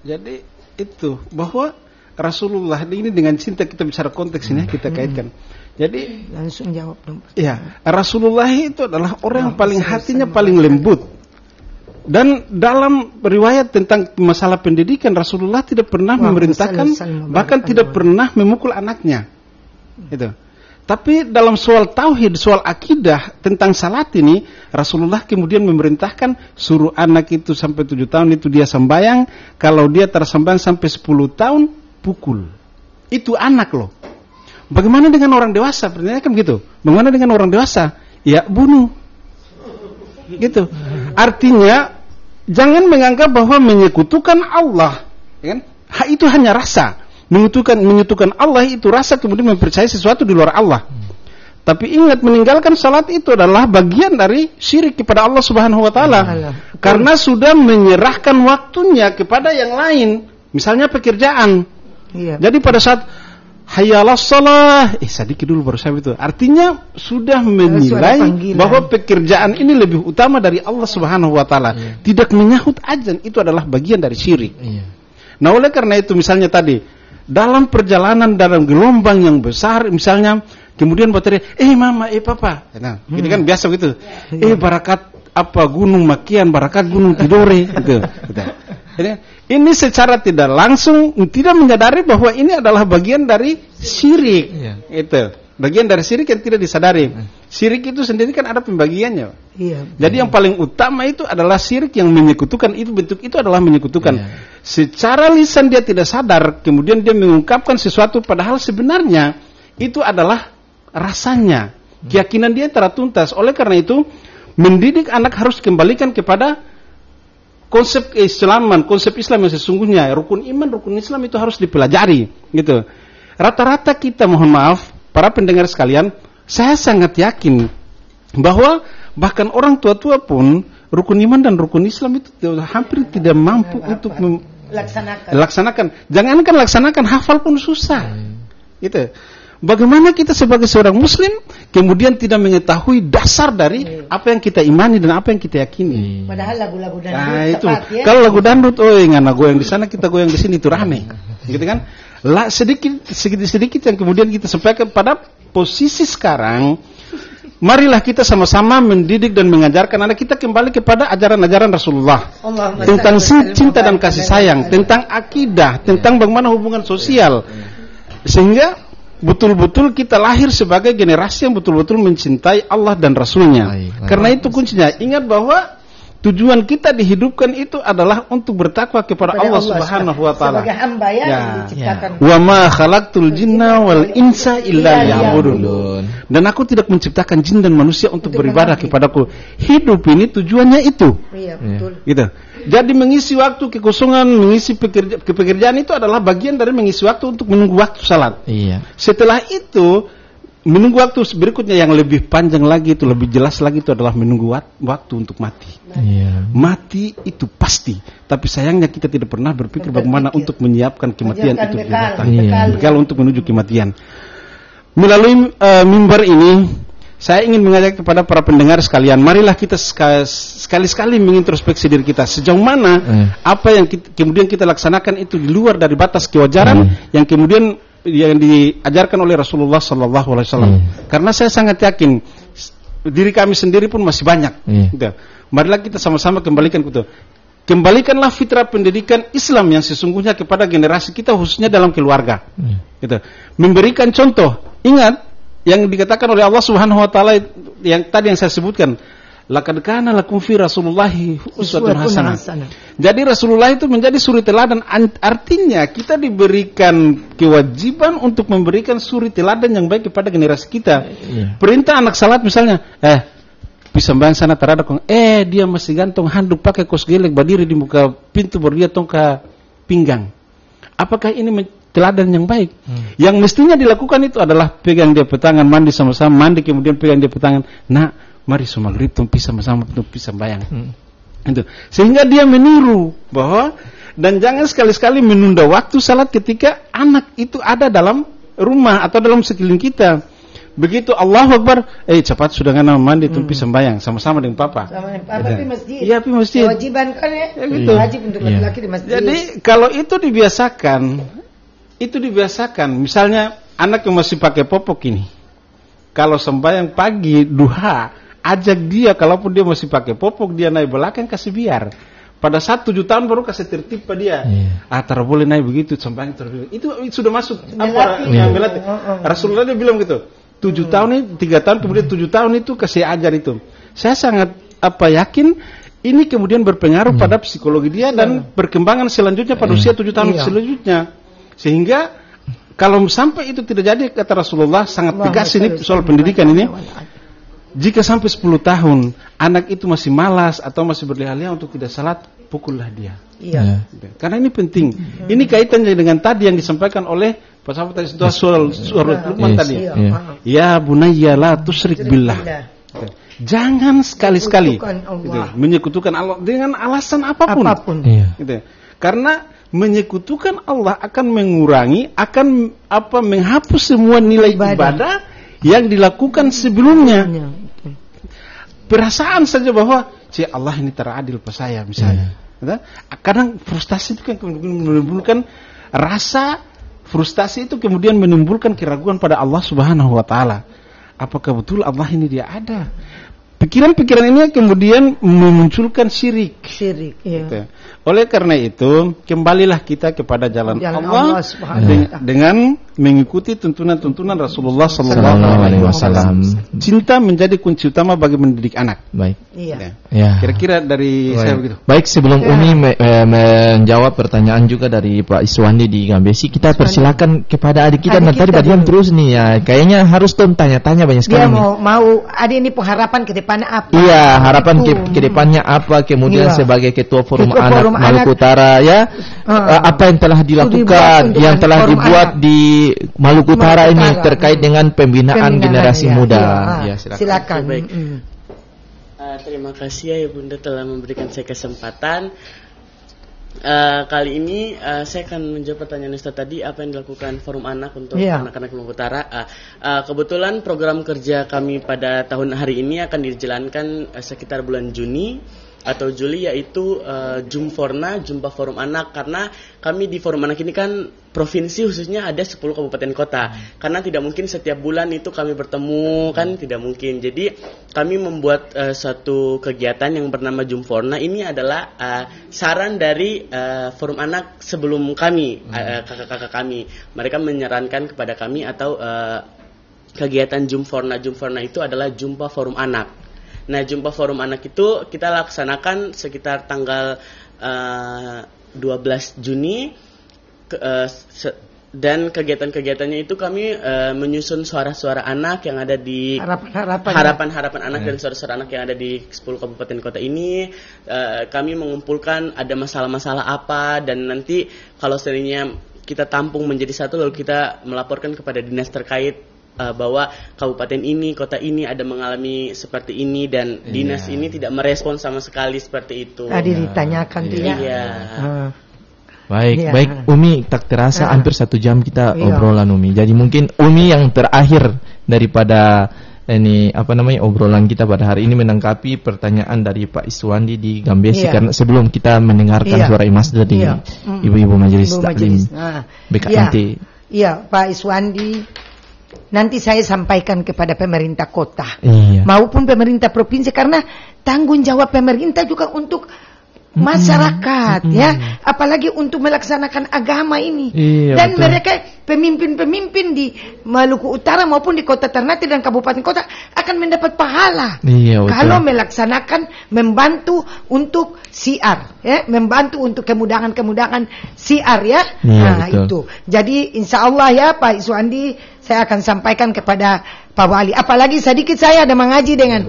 Jadi itu bahwa Rasulullah ini dengan cinta kita bicara konteks ini kita kaitkan. Jadi langsung jawab dong. Ya, Rasulullah itu adalah orang yang paling hatinya paling lembut. Dan dalam riwayat tentang masalah pendidikan, Rasulullah tidak pernah memerintahkan, bahkan tidak pernah memukul anaknya. Itu. Tapi dalam soal tauhid, soal akidah tentang salat ini, Rasulullah kemudian memerintahkan suruh anak itu sampai 7 tahun itu dia sembahyang, kalau dia tersembahyang sampai 10 tahun pukul. Itu anak loh. Bagaimana dengan orang dewasa? Pertanyaannya kan begitu. Bagaimana dengan orang dewasa? Ya bunuh. Gitu. Artinya jangan menganggap bahwa menyekutukan Allah, ya kan? Itu hanya rasa. Menyekutukan Allah itu rasa, kemudian mempercayai sesuatu di luar Allah. Tapi ingat, meninggalkan salat itu adalah bagian dari syirik kepada Allah Subhanahu wa taala. Karena sudah menyerahkan waktunya kepada yang lain, misalnya pekerjaan. Jadi pada saat hayya 'alas shalah, sedikit dulu baru saya itu. Artinya sudah menilai bahwa pekerjaan ini lebih utama dari Allah Subhanahu wa taala. Tidak menyahut azan itu adalah bagian dari syirik. Nah, oleh karena itu misalnya tadi dalam perjalanan dalam gelombang yang besar misalnya kemudian berteriak, mama, papa. Nah, ini kan biasa gitu. Barakat gunung Makian, barakat gunung Tidore gitu. Ini secara tidak langsung tidak menyadari bahwa ini adalah bagian dari syirik. Itu bagian dari syirik yang tidak disadari. Syirik itu sendiri kan ada pembagiannya. Jadi yang paling utama itu adalah syirik yang menyekutukan, itu bentuk itu adalah menyekutukan. Secara lisan dia tidak sadar, kemudian dia mengungkapkan sesuatu padahal sebenarnya itu adalah rasanya. Keyakinan dia tertuntas. Oleh karena itu mendidik anak harus kembalikan kepada konsep keislaman, konsep Islam yang sesungguhnya. Rukun iman, rukun Islam itu harus dipelajari, gitu. Rata-rata kita, mohon maaf, para pendengar sekalian, saya sangat yakin bahwa bahkan orang tua-tua pun rukun iman dan rukun Islam itu hampir tidak mampu untuk laksanakan. Jangankan laksanakan, hafal pun susah. Gitu. Bagaimana kita sebagai seorang muslim kemudian tidak mengetahui dasar dari apa yang kita imani dan apa yang kita yakini. Padahal lagu-lagu dangdut. Nah, itu. Ya? Kalau lagu dangdut, ngana goyang di sana, kita goyang di sini, itu rame. Gitu kan? Sedikit yang kemudian kita sampaikan pada posisi sekarang, marilah kita sama-sama mendidik dan mengajarkan anak kita kembali kepada ajaran-ajaran Rasulullah tentang cinta dan kasih sayang, tentang akidah, tentang bagaimana hubungan sosial, sehingga betul-betul kita lahir sebagai generasi yang betul-betul mencintai Allah dan Rasulnya. Karena itu kuncinya. Ingat bahwa tujuan kita dihidupkan itu adalah untuk bertakwa kepada Allah Subhanahu wa taala. Sebagai hamba yang diciptakan. Wa ma khalaqtul jinna wal insa illa liya'budun. Dan aku tidak menciptakan jin dan manusia untuk beribadah kepadaku. Hidup ini tujuannya itu. Iya, betul. Gitu. Jadi mengisi waktu kekosongan, mengisi pekerjaan itu adalah bagian dari mengisi waktu untuk menunggu waktu salat. Setelah itu menunggu waktu berikutnya yang lebih panjang lagi, itu lebih jelas lagi, itu adalah menunggu waktu untuk mati. Mati itu pasti, tapi sayangnya kita tidak pernah berpikir bagaimana untuk menyiapkan kematian itu datang. Bekal untuk menuju kematian. Melalui mimbar ini saya ingin mengajak kepada para pendengar sekalian, marilah kita sekali-sekali mengintrospeksi diri kita. Sejauh mana apa yang kemudian kita laksanakan itu di luar dari batas kewajaran yang kemudian yang diajarkan oleh Rasulullah SAW. Karena saya sangat yakin diri kami sendiri pun masih banyak. Gitu. Marilah kita sama-sama kembalikan itu. Kembalikanlah fitrah pendidikan Islam yang sesungguhnya kepada generasi kita, khususnya dalam keluarga. Gitu. Memberikan contoh. Ingat yang dikatakan oleh Allah Subhanahu wa taala yang tadi yang saya sebutkan, laqad kana lakum fi Rasulillahi uswatun hasanah. Jadi Rasulullah itu menjadi suri teladan, artinya kita diberikan kewajiban untuk memberikan suri teladan yang baik kepada generasi kita. Perintah anak salat misalnya, pisambayang sana terada kong dia masih gantung handuk pakai kos gelek berdiri di muka pintu baru dia tong ke pinggang. Apakah ini teladan yang baik? Yang mestinya dilakukan itu adalah pegang dia petangan, mandi sama-sama, mandi kemudian pegang dia petangan. Nah, mari maghrib tong pisah sama-sama tong pisambayang. Itu. Sehingga dia meniru bahwa dan jangan sekali-sekali menunda waktu salat ketika anak itu ada dalam rumah atau dalam sekeliling kita. Begitu Allahu Akbar, cepat sudah ngana mandi tumpi sembahyang sama-sama dengan papa. Sama papa di masjid. Iya, di masjid. Kewajiban kan ya? Gitu. Wajib untuk laki-laki di masjid. Jadi kalau itu dibiasakan, misalnya anak yang masih pakai popok ini, kalau sembahyang pagi duha, ajak dia, kalaupun dia masih pakai popok, dia naik belakang kasih biar. Pada saat 7 tahun baru kasih tertib pada dia. Taruh boleh naik begitu sembahyang terus. Itu sudah masuk melatih. Rasulullah dia bilang gitu. 7 tahun ini 3 tahun kemudian 7 tahun itu kasih ajar itu. Saya sangat yakin ini kemudian berpengaruh pada psikologi dia dan perkembangan selanjutnya pada usia 7 tahun selanjutnya. Sehingga kalau sampai itu tidak jadi, kata Rasulullah sangat tegas ini soal pendidikan ini. Jika sampai 10 tahun anak itu masih malas atau masih berleha-leha untuk tidak salat, pukullah dia. Iya. Karena ini penting. Ini kaitannya dengan tadi yang disampaikan oleh Pak Sahabat tadi surat Luqman tadi. Ya bunayya la tusyrik billah. Jangan sekali-sekali menyekutukan Allah dengan alasan apapun. Gitu. Karena menyekutukan Allah akan mengurangi, akan menghapus semua nilai ibadah yang dilakukan sebelumnya. Perasaan saja bahwa Allah ini teradil pada saya misalnya. Kadang frustasi itu kan menimbulkan rasa frustasi itu kemudian menimbulkan keraguan pada Allah Subhanahu wa taala. Apakah betul Allah ini dia ada? Pikiran-pikiran ini kemudian memunculkan syirik. Gitu. Oleh karena itu, kembalilah kita kepada jalan Allah dengan mengikuti tuntunan-tuntunan Rasulullah SAW. Cinta menjadi kunci utama bagi mendidik anak. Baik. Kira-kira dari saya begitu. Baik, sebelum Umi menjawab pertanyaan juga dari Pak Iswandi di Gambesi, kita persilakan kepada adik kita. Dan tadi Badian terus nih ya, kayaknya harus tanya-tanya banyak sekali. Dia mau adik ini pengharapan ke depannya apa? Iya, harapan ke depannya apa? Kemudian sebagai ketua forum anak Maluku Utara ya, apa yang telah dilakukan, yang telah dibuat di Maluku Utara ini terkait dengan pembinaan generasi muda. Ya, silakan. Baik. Terima kasih ya Bunda telah memberikan saya kesempatan. Kali ini saya akan menjawab pertanyaan Ustaz tadi, apa yang dilakukan Forum Anak untuk anak-anak Maluku Utara. Kebetulan program kerja kami pada tahun hari ini akan dijalankan sekitar bulan Juni atau Juli, yaitu Jumforna, Jumpa Forum Anak. Karena kami di Forum Anak ini kan provinsi khususnya ada 10 kabupaten kota. Karena tidak mungkin setiap bulan itu kami bertemu, kan tidak mungkin. Jadi kami membuat suatu kegiatan yang bernama Jumforna. Ini adalah saran dari Forum Anak sebelum kami, kakak-kakak kami. Mereka menyarankan kepada kami atau kegiatan Jumforna. Jumforna itu adalah Jumpa Forum Anak. Nah, Jumpa Forum Anak itu kita laksanakan sekitar tanggal 12 Juni dan kegiatan-kegiatannya itu kami menyusun suara-suara anak yang ada di harapan anak dan suara-suara anak yang ada di 10 kabupaten kota ini. Kami mengumpulkan ada masalah-masalah apa, dan nanti kalau seandainya kita tampung menjadi satu, lalu kita melaporkan kepada dinas terkait bahwa kabupaten ini, kota ini ada mengalami seperti ini, dan dinas ini tidak merespon sama sekali seperti itu. Tadi ditanyakan dia. Baik Umi, tak terasa hampir 1 jam kita obrolan Umi. Jadi mungkin Umi yang terakhir daripada ini obrolan kita pada hari ini menanggapi pertanyaan dari Pak Iswandi di Gambesi, karena sebelum kita mendengarkan suara Imas dari ibu-ibu majelis taklim BKMT. Iya, Pak Iswandi, nanti saya sampaikan kepada pemerintah kota maupun pemerintah provinsi, karena tanggung jawab pemerintah juga untuk masyarakat ya, apalagi untuk melaksanakan agama ini. Dan mereka pemimpin-pemimpin di Maluku Utara maupun di kota Ternate dan kabupaten kota akan mendapat pahala kalau melaksanakan, membantu untuk siar ya, membantu untuk kemudahan siar ya. Itu. Jadi insya Allah ya Pak Iswandi, saya akan sampaikan kepada Pak Wali. Apalagi sedikit saya ada mengaji dengan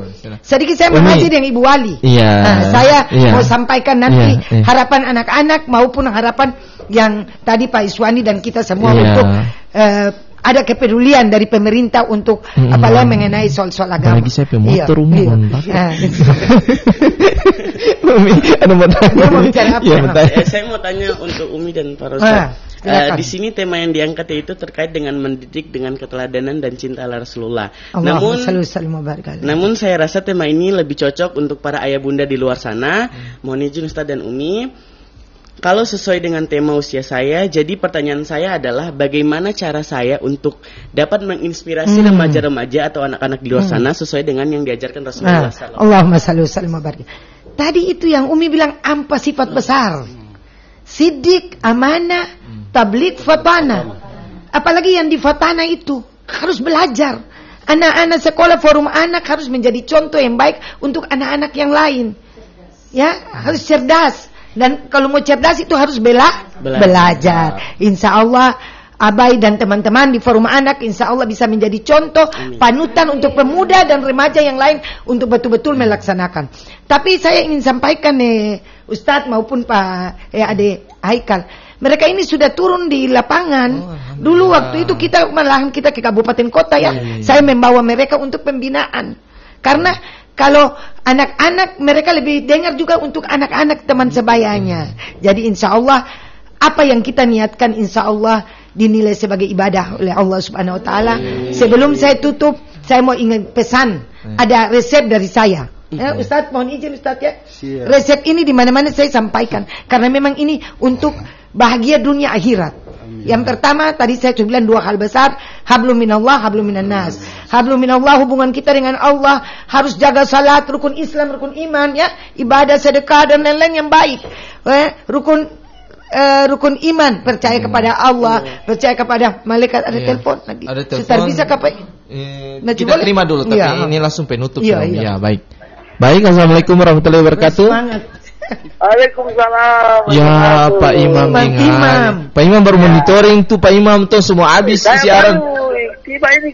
Ibu Wali. Iya. Nah, saya mau sampaikan nanti harapan anak-anak maupun harapan yang tadi Pak Iswani dan kita semua untuk ada kepedulian dari pemerintah untuk apalagi mengenai soal-soal agama. Apalagi saya pemotor Umi. Saya mau tanya untuk Umi dan Pak Ustaz. Di sini tema yang diangkat itu terkait dengan mendidik dengan keteladanan dan cinta Rasulullah. Namun saya rasa tema ini lebih cocok untuk para ayah bunda di luar sana. Mohon izin Ustaz dan Umi. Kalau sesuai dengan tema usia saya, jadi pertanyaan saya adalah bagaimana cara saya untuk dapat menginspirasi remaja-remaja atau anak-anak di luar sana sesuai dengan yang diajarkan Rasulullah SAW. Allahumma shalli wa sallim wa barik. Tadi itu yang Umi bilang 4 sifat besar. Sidik, amanah, tabligh, fatana. Apalagi yang di fatana itu harus belajar. Anak-anak sekolah forum anak harus menjadi contoh yang baik untuk anak-anak yang lain. Ya, harus cerdas. Dan kalau mau cerdas itu harus belajar. Insya Allah Abai dan teman-teman di forum anak insya Allah bisa menjadi contoh panutan untuk pemuda dan remaja yang lain untuk betul-betul melaksanakan. Tapi saya ingin sampaikan Ustadz maupun Pak Ade Haikal, mereka ini sudah turun di lapangan. Dulu waktu itu malahan kita ke kabupaten kota saya membawa mereka untuk pembinaan. Karena kalau anak-anak mereka lebih dengar juga untuk anak-anak teman sebayanya. Jadi insya Allah apa yang kita niatkan insya Allah dinilai sebagai ibadah oleh Allah Subhanahu Wa Taala. Sebelum saya tutup, saya mau ingin pesan. Ada resep dari saya. Ustadz, mohon izin Ustadz ya. Resep ini di mana-mana saya sampaikan karena memang ini untuk bahagia dunia akhirat. Yang pertama tadi saya sudah bilang 2 hal besar, hablum minallah, hablum minan nas. Hablum minallah hubungan kita dengan Allah, harus jaga salat, rukun Islam, rukun iman ya, ibadah, sedekah dan lain-lain yang baik. Rukun iman, percaya kepada Allah, percaya kepada malaikat. Ada telepon lagi. Ada telepon. Bisa kapan? Kita terima dulu tapi ini langsung penutup ya. Baik. Baik, assalamualaikum warahmatullahi wabarakatuh. Waalaikumsalam. Ya Pak Imam ingat. Pak Imam baru monitoring tuh Pak Imam tuh semua habis siaran. Tiba ini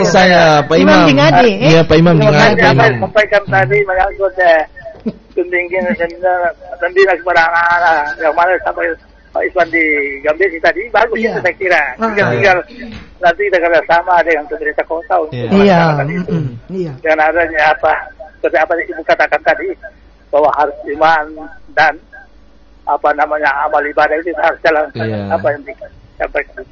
saya Pak Imam. Iya Pak Imam ingat. Saya sampaikan tadi menyangkut tuntingin sendiri kepada anak-anak yang mana sampai Pak Iswan di Gambesi tadi bagus itu saya kira. Tinggal nanti kita kerjasama dengan pemerintah kota untuk melaksanakan itu. Dengan adanya seperti apa yang Ibu katakan tadi, bahwa harus iman dan amal ibadah itu harus jalan apa yang disampaikan.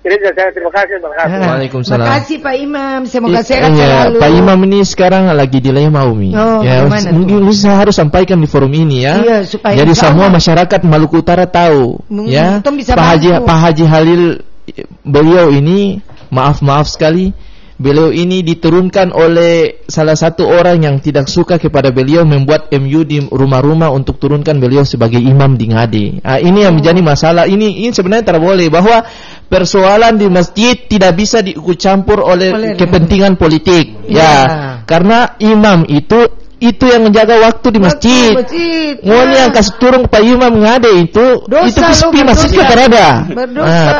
Jadi saya terima kasih. Waalaikumsalam. Terima kasih Pak Imam. Semoga sehat selalu. Pak Imam ini sekarang lagi di Lema Umi. Mungkin saya harus sampaikan di forum ini ya. Jadi semua masyarakat Maluku Utara tahu ya. Pak Haji Halil beliau ini maaf sekali. Beliau ini diturunkan oleh salah satu orang yang tidak suka kepada beliau membuat MU di rumah-rumah untuk turunkan beliau sebagai imam di Ngade. Ini yang menjadi masalah. Ini sebenarnya tidak boleh bahwa persoalan di masjid tidak bisa diikut campur oleh kepentingan politik. Karena imam itu yang menjaga waktu di masjid. Yang kasih turun Pak Imam Ngade itu pi masjid kata rada.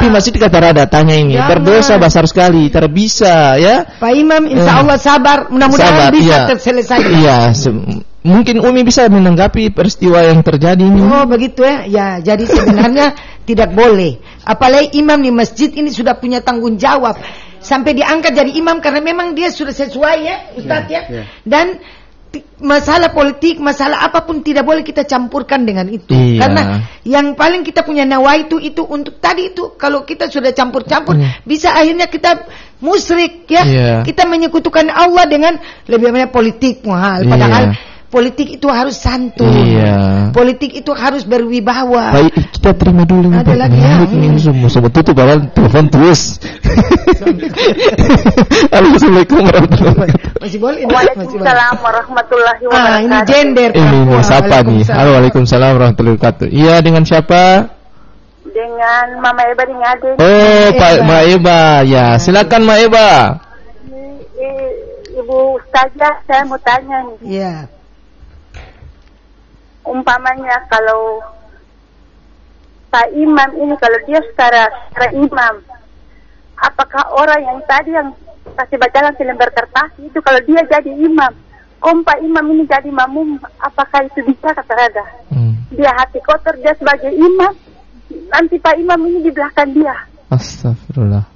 Pi masjid kata rada tanya ini. Berdosa besar sekali, tidak bisa ya. Pak Imam insya Allah sabar, mudah-mudahan bisa terselesaikan. Iya, mungkin Umi bisa menanggapi peristiwa yang terjadi ini. Oh begitu ya. Ya, jadi sebenarnya tidak boleh. Apalagi imam di masjid ini sudah punya tanggung jawab sampai diangkat jadi imam karena memang dia sudah sesuai ya, Ustaz ya. Dan masalah politik, masalah apapun tidak boleh kita campurkan dengan itu. Karena yang paling kita punya nawa itu untuk tadi itu kalau kita sudah campur-campur bisa akhirnya kita musyrik ya. Kita menyekutukan Allah dengan lebih banyak politik mahal. Padahal politik itu harus santun. Politik itu harus berwibawa. Baik, kita terima dulu. Ada lagi ya. Ini semua tutup padahal telepon terus. Assalamualaikum warahmatullahi wabarakatuh. Masih boleh? Waalaikumsalam warahmatullahi wabarakatuh. Ini gender. Ini mau siapa nih? Halo, waalaikumsalam warahmatullahi wabarakatuh. Iya, dengan siapa? Dengan Mama Eba di Ngade. Oh, Pak Ma Eba. Ya, silakan Ma Eba. Ibu Ustazah, saya mau tanya nih. Iya. Umpamanya kalau Pak Imam ini kalau dia secara imam apakah orang yang tadi yang kasih bacaan selembar kertas itu kalau dia jadi imam, kompa imam ini jadi makmum, apakah itu bisa kata Rada? Dia hati kotor, dia sebagai imam, nanti Pak Imam ini di belakang dia. Astagfirullah.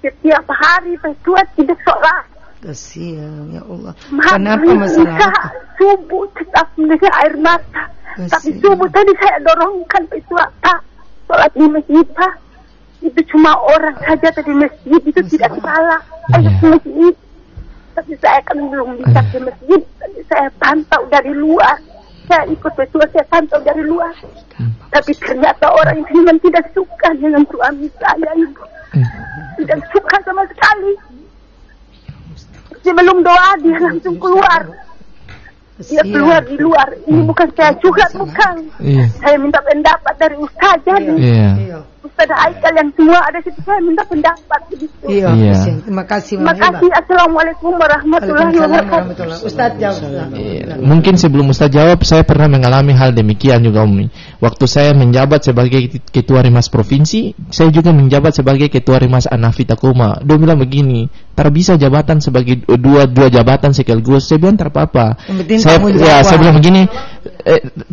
Setiap hari bersuat tidak sholat. Kasihan ya Allah. Kenapa masalah? Subuh tetap menegak air mata. Tapi subuh tadi saya dorongkan bersuat Pak, sholat di masjid Pak. Itu cuma orang saja tadi masjid, itu tidak salah. Ayo ke masjid. Tapi saya kan belum bisa ke masjid. Tapi saya pantau dari luar. Saya ikut bersuat, saya pantau dari luar. Tapi ternyata orang ini memang tidak suka dengan suami saya, Ibu. Tidak suka sama sekali. Sebelum doa dia langsung keluar. Dia keluar di luar. Ini bukan saya curhat, bukan. Saya minta pendapat dari Ustazah nih. Ustazah Haikal yang semua ada situ, saya minta pendapat begitu. Terima kasih. Terima kasih. Assalamualaikum warahmatullahi wabarakatuh. Ustaz jawab. Mungkin sebelum Ustaz jawab, saya pernah mengalami hal demikian juga, Umi. Waktu saya menjabat sebagai ketua Rimas Provinsi, saya juga menjabat sebagai ketua Rimas Anafi Takuma. Dia bilang begini, bisa jabatan sebagai dua jabatan sekaligus. Saya bilang terpapa. Saya bilang begini,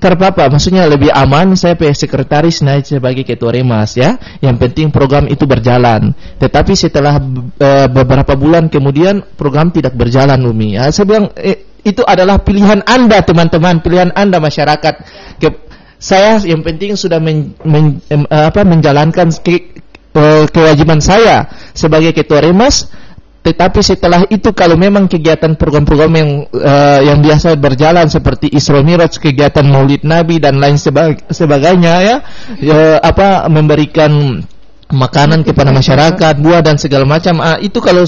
terpapa, maksudnya lebih aman saya sekretaris naik sebagai ketua Rimas ya. Yang penting program itu berjalan. Tetapi setelah beberapa bulan kemudian program tidak berjalan, Umi. Saya bilang itu adalah pilihan Anda teman-teman, pilihan Anda masyarakat. Saya yang penting sudah menjalankan kewajiban saya sebagai ketua Rimas. Tetapi setelah itu kalau memang kegiatan program-program yang biasa berjalan seperti Isra Miraj, kegiatan Maulid Nabi dan lain sebagainya memberikan makanan kepada masyarakat, buah dan segala macam, itu kalau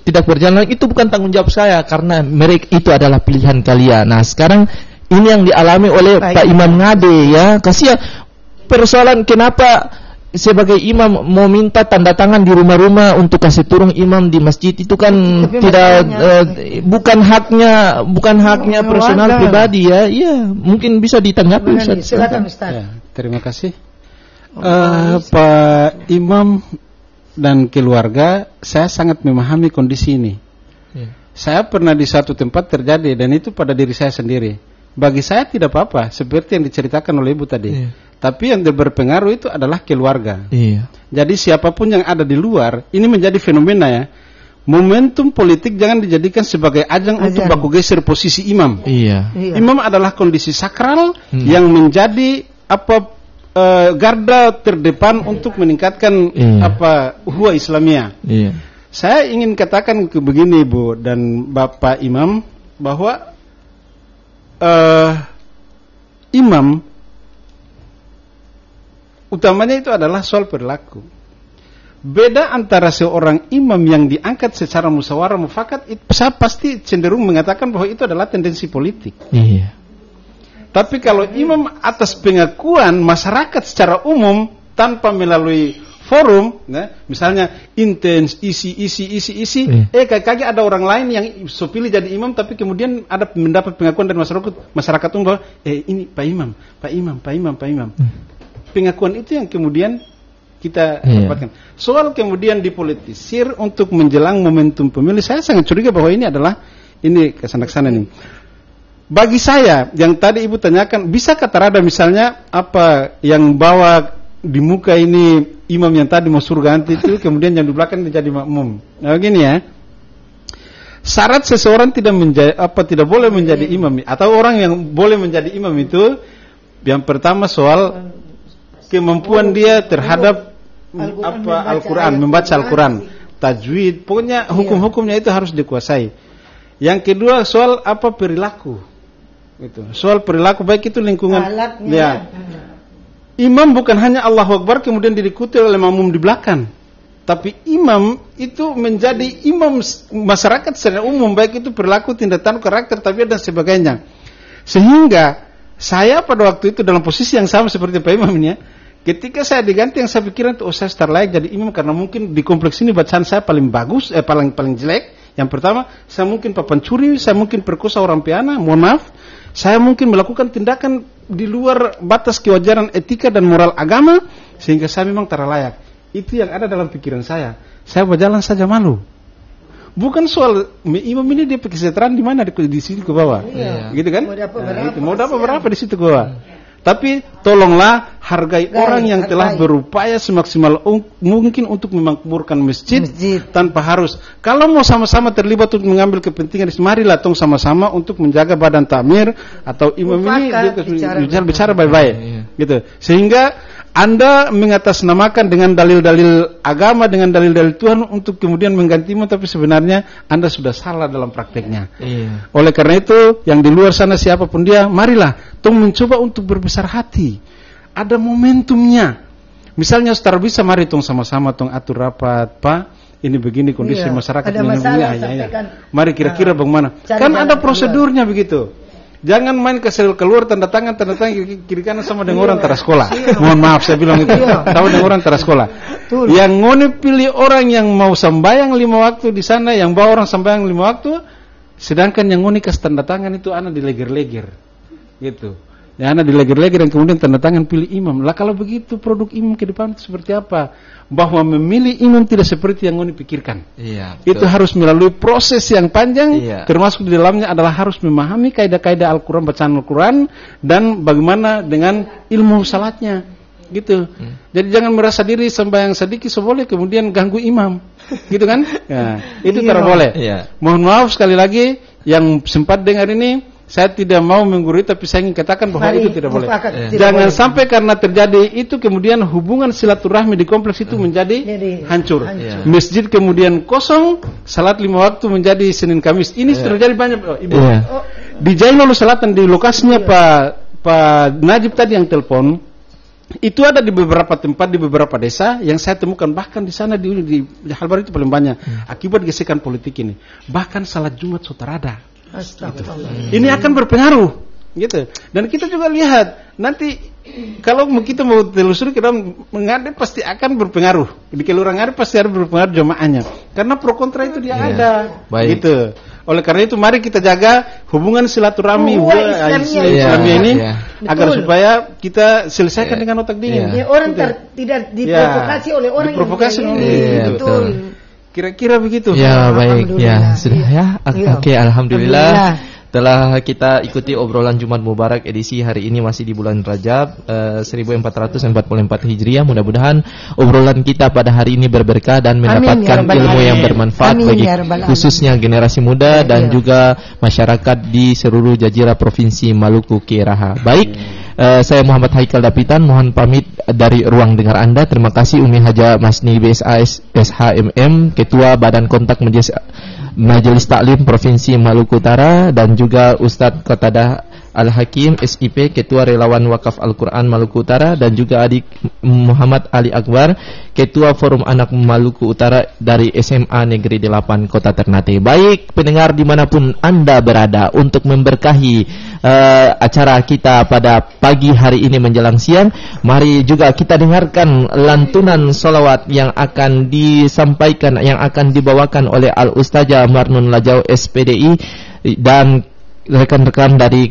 tidak berjalan, itu bukan tanggung jawab saya karena mereka itu adalah pilihan kalian. Nah, sekarang ini yang dialami oleh Pak Imam Ngade ya. Kasihan persoalan kenapa sebagai imam mau minta tanda tangan di rumah-rumah untuk kasih turun imam di masjid, itu kan bukan haknya personal pribadi ya. Iya, mungkin bisa ditanggapi Ustaz. Silakan Ustaz. Ya, terima kasih. Pak Imam dan keluarga, saya sangat memahami kondisi ini. Saya pernah di satu tempat terjadi dan itu pada diri saya sendiri. Bagi saya tidak apa-apa, seperti yang diceritakan oleh Ibu tadi. Tapi yang berpengaruh itu adalah keluarga. Jadi siapapun yang ada di luar, ini menjadi fenomena ya. Momentum politik jangan dijadikan sebagai ajang untuk baku geser posisi imam. Imam adalah kondisi sakral yang menjadi garda terdepan untuk meningkatkan uhwah Islamiyah. Saya ingin katakan begini Bu dan Bapak Imam, bahwa imam utamanya itu adalah soal perilaku. Beda antara seorang imam yang diangkat secara musyawarah mufakat, saya pasti cenderung mengatakan bahwa itu adalah tendensi politik. Tapi kalau imam atas pengakuan masyarakat secara umum tanpa melalui forum, misalnya intens isi, kagak ada orang lain yang pilih jadi imam, tapi kemudian ada mendapat pengakuan dari masyarakat umum bahwa ini Pak Imam. Pengakuan itu yang kemudian kita dapatkan. Soal kemudian dipolitisir untuk menjelang momentum pemilu, saya sangat curiga bahwa ini adalah kesana-kesana nih. Bagi saya, yang tadi Ibu tanyakan, bisa kata Rada misalnya apa yang bawa di muka ini imam yang tadi mau surga nanti itu, kemudian yang di belakang menjadi makmum. Nah begini ya, syarat seseorang tidak boleh menjadi imam, atau orang yang boleh menjadi imam itu, yang pertama soal kemampuan dia terhadap Al-Quran, membaca Al-Quran, tajwid, pokoknya hukum-hukumnya itu harus dikuasai. Yang kedua soal perilaku, soal perilaku, baik itu lingkungan. Imam bukan hanya Allahu Akbar kemudian diikuti oleh makmum di belakang, tapi imam itu menjadi imam masyarakat secara umum, baik itu perilaku, tindak tanduk, karakter, tabiat dan sebagainya. Sehingga saya pada waktu itu dalam posisi yang sama seperti Pak Imam ini ya. Ketika saya diganti, yang saya pikiran saya start layak jadi imam karena mungkin di kompleks ini bacaan saya paling bagus, paling jelek. Yang pertama, saya mungkin pencuri, saya mungkin perkosa orang piana, mohon maaf. Saya mungkin melakukan tindakan di luar batas kewajaran etika dan moral agama, sehingga saya memang tak layak. Itu yang ada dalam pikiran saya. Saya berjalan saja malu. Bukan soal imam ini dia kesejahteraan di mana, di sini ke bawah. Gitu kan? Mau dapat berapa di situ ke bawah. Tapi tolonglah hargai orang yang telah berupaya semaksimal mungkin untuk memakmurkan masjid tanpa harus. Kalau mau sama-sama terlibat untuk mengambil kepentingan, marilah tong sama-sama untuk menjaga badan takmir atau imam ini bicara baik-baik, gitu. Sehingga Anda mengatasnamakan dengan dalil-dalil agama, dengan dalil-dalil Tuhan untuk kemudian mengganti imam, tapi sebenarnya Anda sudah salah dalam prakteknya. Oleh karena itu, yang di luar sana siapapun dia, marilah tong mencoba untuk berbesar hati. Ada momentumnya. Misalnya secara bisa, mari tong sama-sama tong atur rapat, Pak. Ini begini kondisi masyarakat ini. Mari kira-kira bagaimana? Kan ada prosedurnya begitu. Jangan main keluar tanda tangan kiri kanan sama dengan orang tara sekolah. Mohon maaf saya bilang itu. Sama dengan orang tara sekolah. Yang ngone pilih orang yang mau sembahyang 5 waktu di sana, yang bawa orang sembahyang 5 waktu, sedangkan yang ngone kasih tanda tangan itu anak dileger-leger. Gitu. Ya, anak dileger-leger dan kemudian tanda tangan pilih imam. Lah kalau begitu produk imam ke depan itu seperti apa? Bahwa memilih imam tidak seperti yang ngoni pikirkan. Itu harus melalui proses yang panjang, termasuk di dalamnya adalah harus memahami kaidah-kaidah Al-Quran, bacaan Al-Quran, dan bagaimana dengan ilmu salatnya. Gitu. Jadi jangan merasa diri sembahyang sedikit boleh kemudian ganggu imam. Gitu kan? Ya, itu tidak boleh. Mohon maaf sekali lagi yang sempat dengar ini, saya tidak mau menggurui, tapi saya ingin katakan bahwa itu tidak boleh. Jangan sampai karena terjadi itu kemudian hubungan silaturahmi di kompleks itu menjadi hancur. Masjid kemudian kosong, salat 5 waktu menjadi Senin Kamis. Ini terjadi banyak, Ibu. Di Jainul Selatan, di lokasinya Pak Najib tadi yang telepon, itu ada di beberapa tempat, di beberapa desa yang saya temukan, bahkan di sana di Halbar itu paling banyak akibat gesekan politik ini. Bahkan salat Jumat sotarada. Ini akan berpengaruh, gitu. Dan kita juga lihat nanti kalau kita mau telusuri kita mengadep pasti akan berpengaruh. Di kelurahan ngadep pasti ada berpengaruh jamaahnya. Karena pro kontra itu dia ada, gitu. Oleh karena itu mari kita jaga hubungan silaturahmi Islamiyah ini agar supaya kita selesaikan dengan otak dingin. Orang tidak diprovokasi oleh orang yang betul. Kira-kira begitu. Ya, baik. Ya, sudah ya. Oke, alhamdulillah. Telah kita ikuti obrolan Jumat Mubarak edisi hari ini masih di bulan Rajab 1444 Hijriah. Mudah-mudahan obrolan kita pada hari ini berberkah dan mendapatkan ilmu yang bermanfaat bagi khususnya generasi muda dan juga masyarakat di seluruh jazirah Provinsi Maluku Kiraha. Baik. Saya Muhammad Haikal Dapitan, mohon pamit dari ruang dengar Anda. Terima kasih Umi Haja Masni BSAS SHMM, Ketua Badan Kontak Majelis Taklim Provinsi Maluku Utara, dan juga Ustadz Qatadah Al-Hakim SIP, Ketua Relawan Wakaf Al-Quran Maluku Utara, dan juga adik Muhammad Ali Akbar, Ketua Forum Anak Maluku Utara dari SMA Negeri 8 Kota Ternate. Baik pendengar dimanapun Anda berada, untuk memberkahi acara kita pada pagi hari ini menjelang siang, mari juga kita dengarkan lantunan salawat yang akan disampaikan, yang akan dibawakan oleh Al-Ustazah Marnun Lajau SPDI dan rekan-rekan dari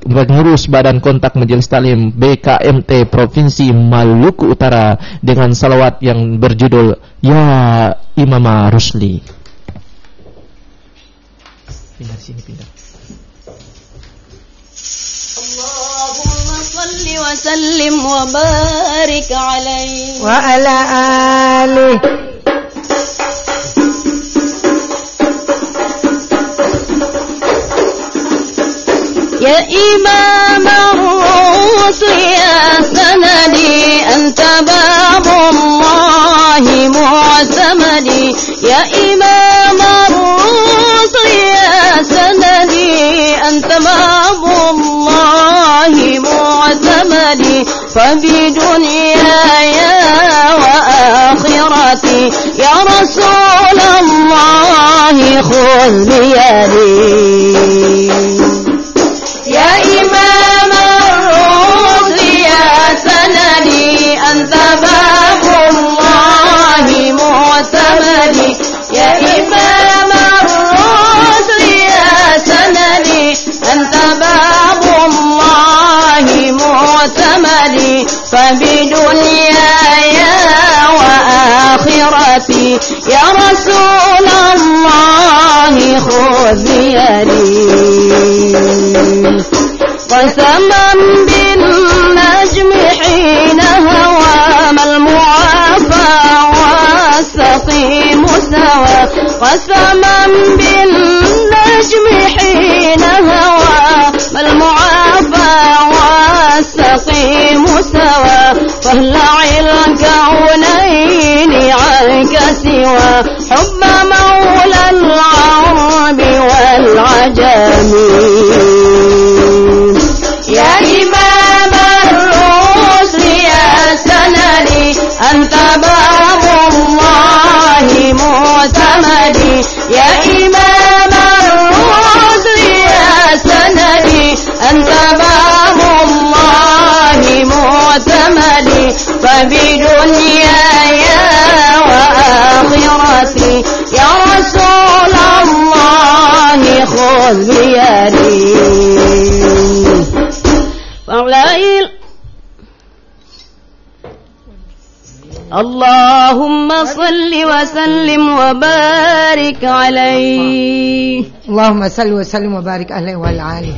pengurus Badan Kontak Majelis Taklim BKMT Provinsi Maluku Utara dengan salawat yang berjudul Ya Imama Rusli. Pindah sini, pindah. Allahumma salli wa sallim wa barik alaihi wa ala alihi. يا إمام الرسل يا سندي أنت باب الله معتمدي يا إمام الرسل يا سندي أنت باب الله معتمدي فبدنياي وآخرتي يا رسول الله خذ بيدي يا إمام الرسل يا سندي أنت باب الله معتمدي يا إمام الرسل يا سندي أنت باب الله معتمدي فبدنياي قسما بالنجم حين هوى ما المعافى والسقيم سوى قسما بالنجم حين هوى ما المعافى والسقيم سوى فاهلع الكونين عنك سوى حب مولى العرب والعجم يا إمام الرسل يا سندي أنت باب الله معتمدي يا إمام الرسل يا سندي أنت باب الله معتمدي فبدنياي وآخرتي يا رسول الله خذ بيدي اللهم صل وسلم وبارك عليه اللهم صل وسلم وبارك عليه وعلى آله